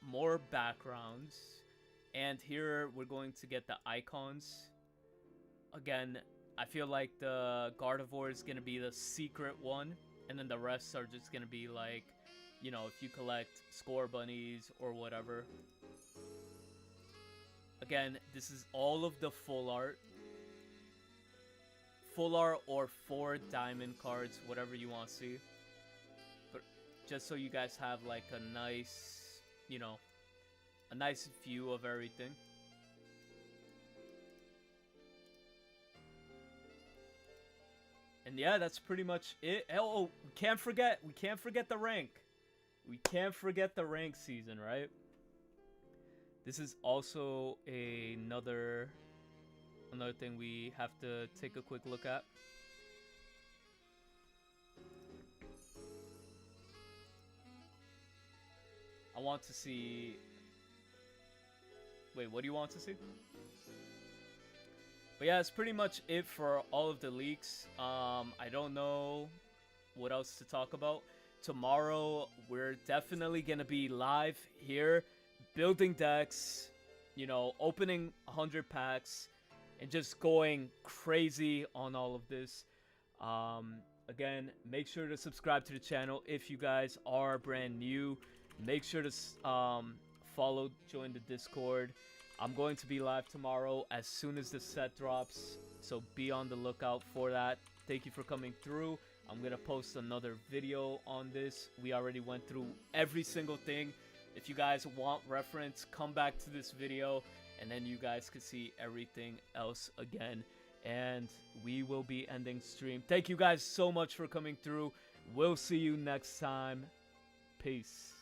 Speaker 1: more backgrounds. And here we're going to get the icons. Again, I feel like the Gardevoir is gonna be the secret one. And then the rest are just gonna be like, you know, if you collect score bunnies or whatever. Again, this is all of the full art. Full art or 4 diamond cards, whatever you want to see. But just so you guys have like a nice, you know, a nice view of everything. And yeah, that's pretty much it. Oh, we can't forget the rank. We can't forget the rank season, right? This is also another thing we have to take a quick look at. I want to see... Wait, what do you want to see? But yeah, that's pretty much it for all of the leaks. I don't know what else to talk about. Tomorrow, we're definitely going to be live here, building decks, you know, opening 100 packs, and just going crazy on all of this. Again, make sure to subscribe to the channel if you guys are brand new. Make sure to follow, join the Discord. I'm going to be live tomorrow as soon as the set drops, so be on the lookout for that. Thank you for coming through. I'm going to post another video on this. We already went through every single thing. If you guys want reference, come back to this video, and then you guys can see everything else again. And we will be ending stream. Thank you guys so much for coming through. We'll see you next time. Peace.